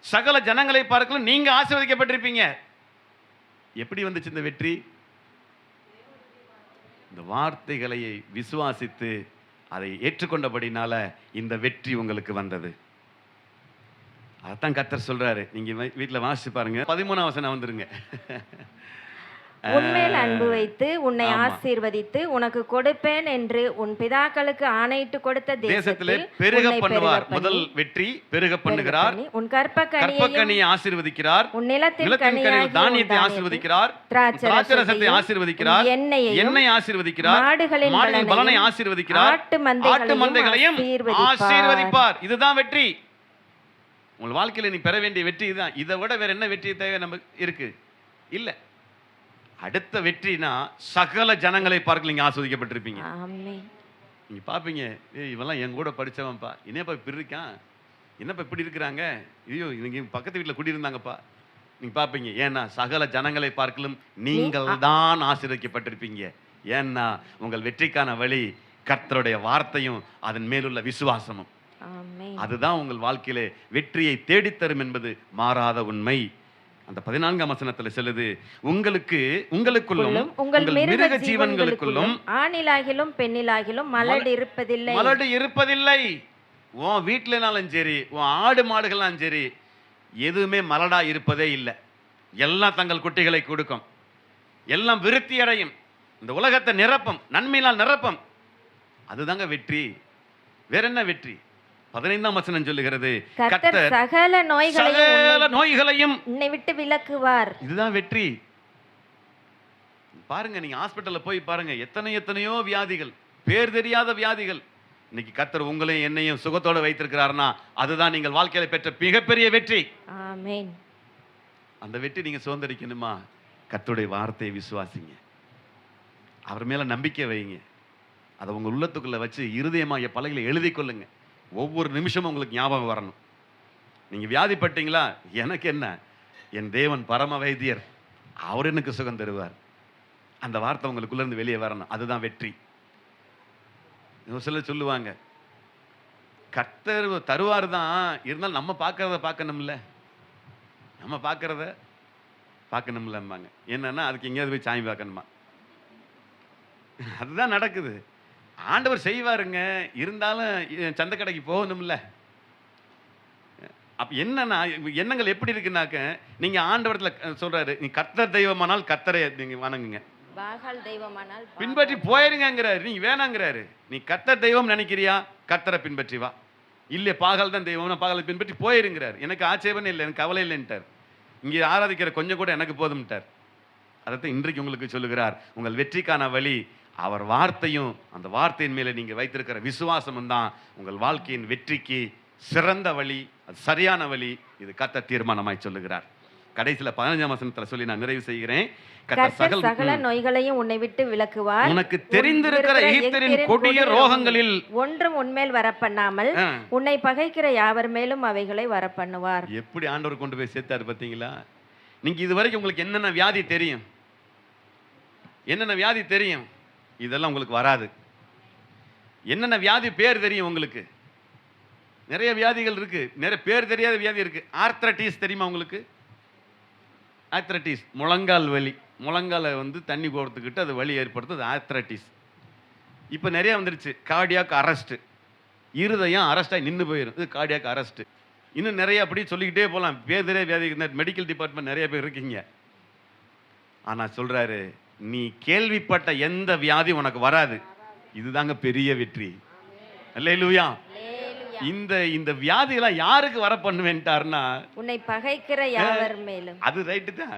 சகல ஜனங்களை பார்க்கலும் நீங்க ஆசீர்வதிக்கப்பட்டிருப்பீங்க. எப்படி வந்துச்சு இந்த வெற்றி? இந்த வார்த்தைகளை விசுவாசித்து அதை ஏற்றுக்கொண்டபடினால இந்த வெற்றி உங்களுக்கு வந்தது. அதான் கர்த்தர் சொல்றாரு, நீங்க வீட்டுல வாசிச்சு பாருங்க. 13ஆம் வசனம் வந்துருங்க. உன்மேல் அன்பு வைத்து உன்னை ஆசீர்வதித்து உனக்கு கொடுப்பேன் என்று உன் பிதாக்களுக்கு ஆணையிட்டு கொடுத்த தேசத்திலே பெருக பண்ணுவார். முதல் வெற்றி, பெருக பண்ணுகிறார். உன் கற்ப கனியை ஆசீர்வதிக்கிறார். உன் நிலத்தின் கனியாகிய தானியத்தை ஆசீர்வதிக்கிறார். திராட்சரசத்தை ஆசீர்வதிக்கிறார். எண்ணெயை ஆசீர்வதிக்கிறார். மாடுகளின் பலனை ஆசீர்வதிக்கிறார். ஆட்டு மந்தைகளையும் ஆசீர்வதிப்பார். இதுதான் வெற்றி. உங்கள் வாழ்க்கையில நீ பெற வேண்டிய வெற்றி இதுதான். இதை விட வேற என்ன வெற்றி தேவை நமக்கு இருக்கு? இல்ல. அடுத்த வெற்றினா சகல ஜனங்களை பார்க்க நீங்க ஆஸ்வதிக்கப்பட்டிருப்பீங்க. நீங்க பாப்பீங்க, இவெல்லாம் என் கூட படிச்சவன்ப்பா, என்னப்பா இப்படி இருக்கான், என்னப்பா இப்படி இருக்கிறாங்க, ஐயோ இவங்க பக்கத்து வீட்டில் குடியிருந்தாங்கப்பா. நீங்க பாப்பீங்க. ஏன்னா சகல ஜனங்களை பார்க்கலும் நீங்கள் தான் ஆசீர்வதிக்கப்பட்டிருப்பீங்க. ஏன்னா உங்கள் வெற்றிக்கான வழி கர்த்தருடைய வார்த்தையும் அதன் மேலுள்ள விசுவாசமும். அதுதான் உங்கள் வாழ்க்கையிலே வெற்றியை தேடித்தரும் என்பது மாறாத உண்மை. அந்த 14ஆம் வசனத்துல சொல்லுது, உங்களுக்குள்ளும் உங்கள் மிருக ஜீவன்களுக்குள்ளும் ஆணிலாகிலும் பெண்ணிலாகிலும் மலடு இருப்பதில்லை. உன் வீட்டுலனாலும் சரி, உன் ஆடு மாடுகள்லாம் சரி, எதுவுமே மலடா இருப்பதே இல்லை. எல்லாம் தங்கள் குட்டிகளை கொடுக்கும், எல்லாம் விருத்தி அடையும், இந்த உலகத்தை நிரப்பும், நன்மையினால் நிரப்பும். அதுதாங்க வெற்றி. வேற என்ன வெற்றி? 15ஆம் வசனம் சொல்லுகிறது, கர்த்தர் சகல நோய்களையும் உன்னை விட்டு விலக்குவார். இதுதான் வெற்றி. பாருங்க, நீங்க ஹாஸ்பிட்டல்ல போய் பாருங்க, எத்தனையோ வியாதிகள், பேர் தெரியாத வியாதிகள். இன்னைக்கு கர்த்தர் உங்களையும் என்னையும் சுகத்தோட வைத்திருக்கிறார்னா அதுதான் நீங்கள் வாழ்க்கையில பெற்ற மிகப்பெரிய வெற்றி. ஆமென். அந்த வெற்றி நீங்க சுதந்திரிக்கணுமா? கர்த்தருடைய வார்த்தையை விசுவாசிங்க, அவர் மேல நம்பிக்கை வைங்க, அதை உங்க உள்ளத்துக்குள்ள வச்சு இருதயமாகிய பலகையில எழுதி கொள்ளுங்க. ஒவ்வொரு நிமிஷமும் உங்களுக்கு ஞாபகம் வரணும். நீங்க வியாதிப்பட்டீங்களா, எனக்கு என்ன, என் தேவன் பரம வைத்தியர், அவர் எனக்கு சுகம் தருவார். அந்த வார்த்தை உங்களுக்குள்ள இருந்து வெளியே வரணும். அதுதான் வெற்றி. சிலர் சொல்லுவாங்க, கர்த்தர் தருவார் தான், இருந்தாலும் நம்ம பார்க்கறத பார்க்கணும்ல, நம்ம பார்க்கறத பார்க்கணும்லம்பாங்க. என்னன்னா அதுக்கு எங்கேயாவது போய் சாமி பார்க்கணுமா? அதுதான் நடக்குது. ஆண்டவர் செய்வாருங்க, இருந்தாலும் சந்தை கடைக்கு போகணும்ல. அப்ப என்னன்னா எண்ணங்கள் எப்படி இருக்குன்னாக்க, நீங்க ஆண்டவரத்துல சொல்றாரு, நீ கர்த்தர் தெய்வமானால் கர்த்தரை நீங்க வணங்குங்க, பின்பற்றி போயிருங்கிறாரு. நீங்க வேணாங்கிறாரு. நீ கர்த்தர் தெய்வம் நினைக்கிறியா, கர்த்தரை பின்பற்றி வா. இல்ல பாகால் தான் தெய்வம், பாகாலை பின்பற்றி போயிருங்கிறார். எனக்கு ஆட்சேபம் இல்லை, எனக்கு கவலை இல்லைன்ட்டார். இங்கே ஆராதிக்கிற கொஞ்சம் கூட எனக்கு போதும்ட்டார். அதைத்தான் இன்றைக்கு உங்களுக்கு சொல்லுகிறார். உங்கள் வெற்றிக்கான வழி அவர் வார்த்தையும் அந்த வார்த்தையின் மேலே நீங்க வைத்திருக்கிற விசுவாசமும் தான் உங்கள் வாழ்க்கையின் வெற்றிக்கு சிறந்த வழி, அது சரியான வழி. இது கர்த்தர் தீர்மானமாய் சொல்லுகிறார். கடைசியில 15ஆம் வசனத்துல சொல்லி நான் நிறைவு செய்கிறேன். கர்த்தர் சகல நோய்களையும் உன்னை விட்டு விலக்குவார். உனக்கு தெரிந்திருக்கிற எகிப்தியரின் கொடிய ரோகங்களில் ஒன்றும் உன்மேல் வரப்பண்ணாமல் உன்னை பகைக்கிற யாவர் மேலும் அவைகளை வரப்பண்ணுவார். எப்படி ஆண்டவர் கொண்டு போய் சேர்த்தாரு பார்த்தீங்களா? நீங்க இதுவரைக்கும் உங்களுக்கு என்னென்ன வியாதி தெரியும், என்னென்ன வியாதி தெரியும், இதெல்லாம் உங்களுக்கு வராது. என்னென்ன வியாதி பேர் தெரியும் உங்களுக்கு? நிறைய வியாதிகள் இருக்கு, நிறைய பேர் தெரியாத வியாதி இருக்கு. ஆர்த்ரட்டிஸ் தெரியுமா உங்களுக்கு? ஆர்த்ரட்டிஸ் முழங்கால் வலி, முழங்கால தண்ணி கோர்த்துக்கிட்டு அது வலி ஏற்படுத்துது, ஆர்த்ரட்டிஸ். இப்போ நிறைய வந்துருச்சு. கார்டியாக் அரெஸ்ட், இருதயம் அரெஸ்டாகி நின்று போயிடும், இது கார்டியாக் அரெஸ்ட். இன்னும் நிறைய அப்படி சொல்லிக்கிட்டே போகலாம். பேர் தெரியாத வியாதி, மெடிக்கல் டிபார்ட்மெண்ட் நிறைய பேர் இருக்கீங்க. ஆனால் சொல்றாரு, நீ கேள்விப்பட்ட எந்த வியாதி உனக்கு வராது. இதுதாங்க பெரிய வெற்றி. அல்லேலூயா. இந்த வியாதியெல்லாம் யாருக்கு வர பண்ணுவேன்ட்டார்னா, உன்னை பகைக்கிற யாவர் மேலும். அது ரைட்டு தான்.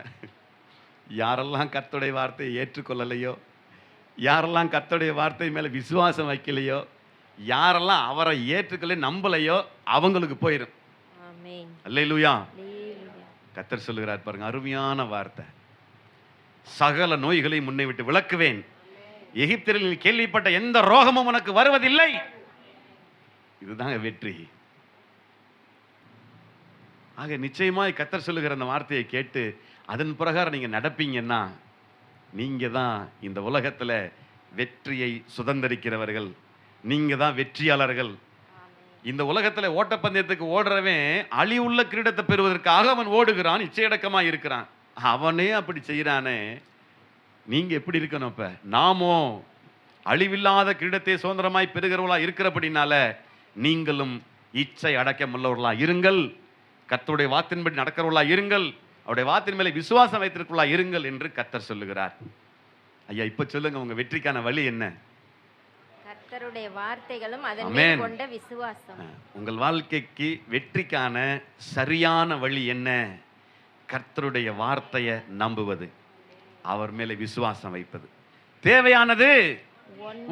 யாரெல்லாம் கர்த்தருடைய வார்த்தையை ஏற்றுக்கொள்ளலையோ, யாரெல்லாம் கர்த்தருடைய வார்த்தை மேல விசுவாசம் வைக்கலையோ, யாரெல்லாம் அவரை ஏற்றுக்கொள்ள நம்பலையோ அவங்களுக்கு போயிடும். ஆமென். அல்லேலூயா. அல்லேலூயா. கர்த்தர் சொல்லுகிறார் பாருங்க, அருமையான வார்த்தை. சகல நோய்களை முன்னை விட்டு விலக்குவேன், எகிப்தியரில் கேள்விப்பட்ட எந்த ரோகமும் உனக்கு வருவதில்லை. இதுதாங்க வெற்றி. ஆக நிச்சயமாய் கர்த்தர் சொல்லுகிற அந்த வார்த்தையை கேட்டு அதன் பிரகாரம் நீங்க நடப்பீங்கன்னா, நீங்க தான் இந்த உலகத்துல வெற்றியை சுதந்திரிக்கிறவர்கள், நீங்க தான் வெற்றியாளர்கள். இந்த உலகத்துல ஓட்டப்பந்தயத்துக்கு ஓடுறவன் அழிவுள்ள கிரீடத்தை பெறுவதற்காக அவன் ஓடுகிறான், இச்சையடக்கமா இருக்கிறான். அவனே அப்படி செய்யறானே, நீங்க எப்படி இருக்கணும்? இப்ப நாமோ அழிவில்லாத கிரீடத்தை சுதந்திரமாய் பெறுகிறவர்களா இருக்கிறபடினால நீங்களும் இச்சை அடக்கமுள்ளவர்களா இருங்கள், கர்த்தருடைய வார்த்தையின்படி நடக்கிறவர்களா இருங்கள், அவருடைய வார்த்தையின் மேலே விசுவாசம் வைத்திருக்கிறவர்களா இருங்கள் என்று கர்த்தர் சொல்லுகிறார். ஐயா, இப்ப சொல்லுங்க, உங்க வெற்றிக்கான வழி என்ன? கர்த்தருடைய வார்த்தைகளும் அதன் மேல் கொண்ட விசுவாசம். உங்கள் வாழ்க்கைக்கு வெற்றிக்கான சரியான வழி என்ன? கர்த்தருடைய வார்த்தையை நம்புவது, அவர் மேலே விசுவாசம் வைப்பது. தேவையானது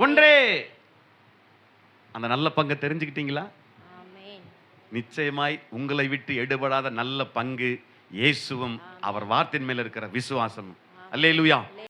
ஒன்றே. அந்த நல்ல பங்கை தெரிஞ்சுக்கிட்டீங்களா? ஆமென். நிச்சயமாய் உங்களை விட்டு எடுபடாத நல்ல பங்கு இயேசுவும் அவர் வார்த்தையின் மேல இருக்கிற விசுவாசம். அல்லேலூயா.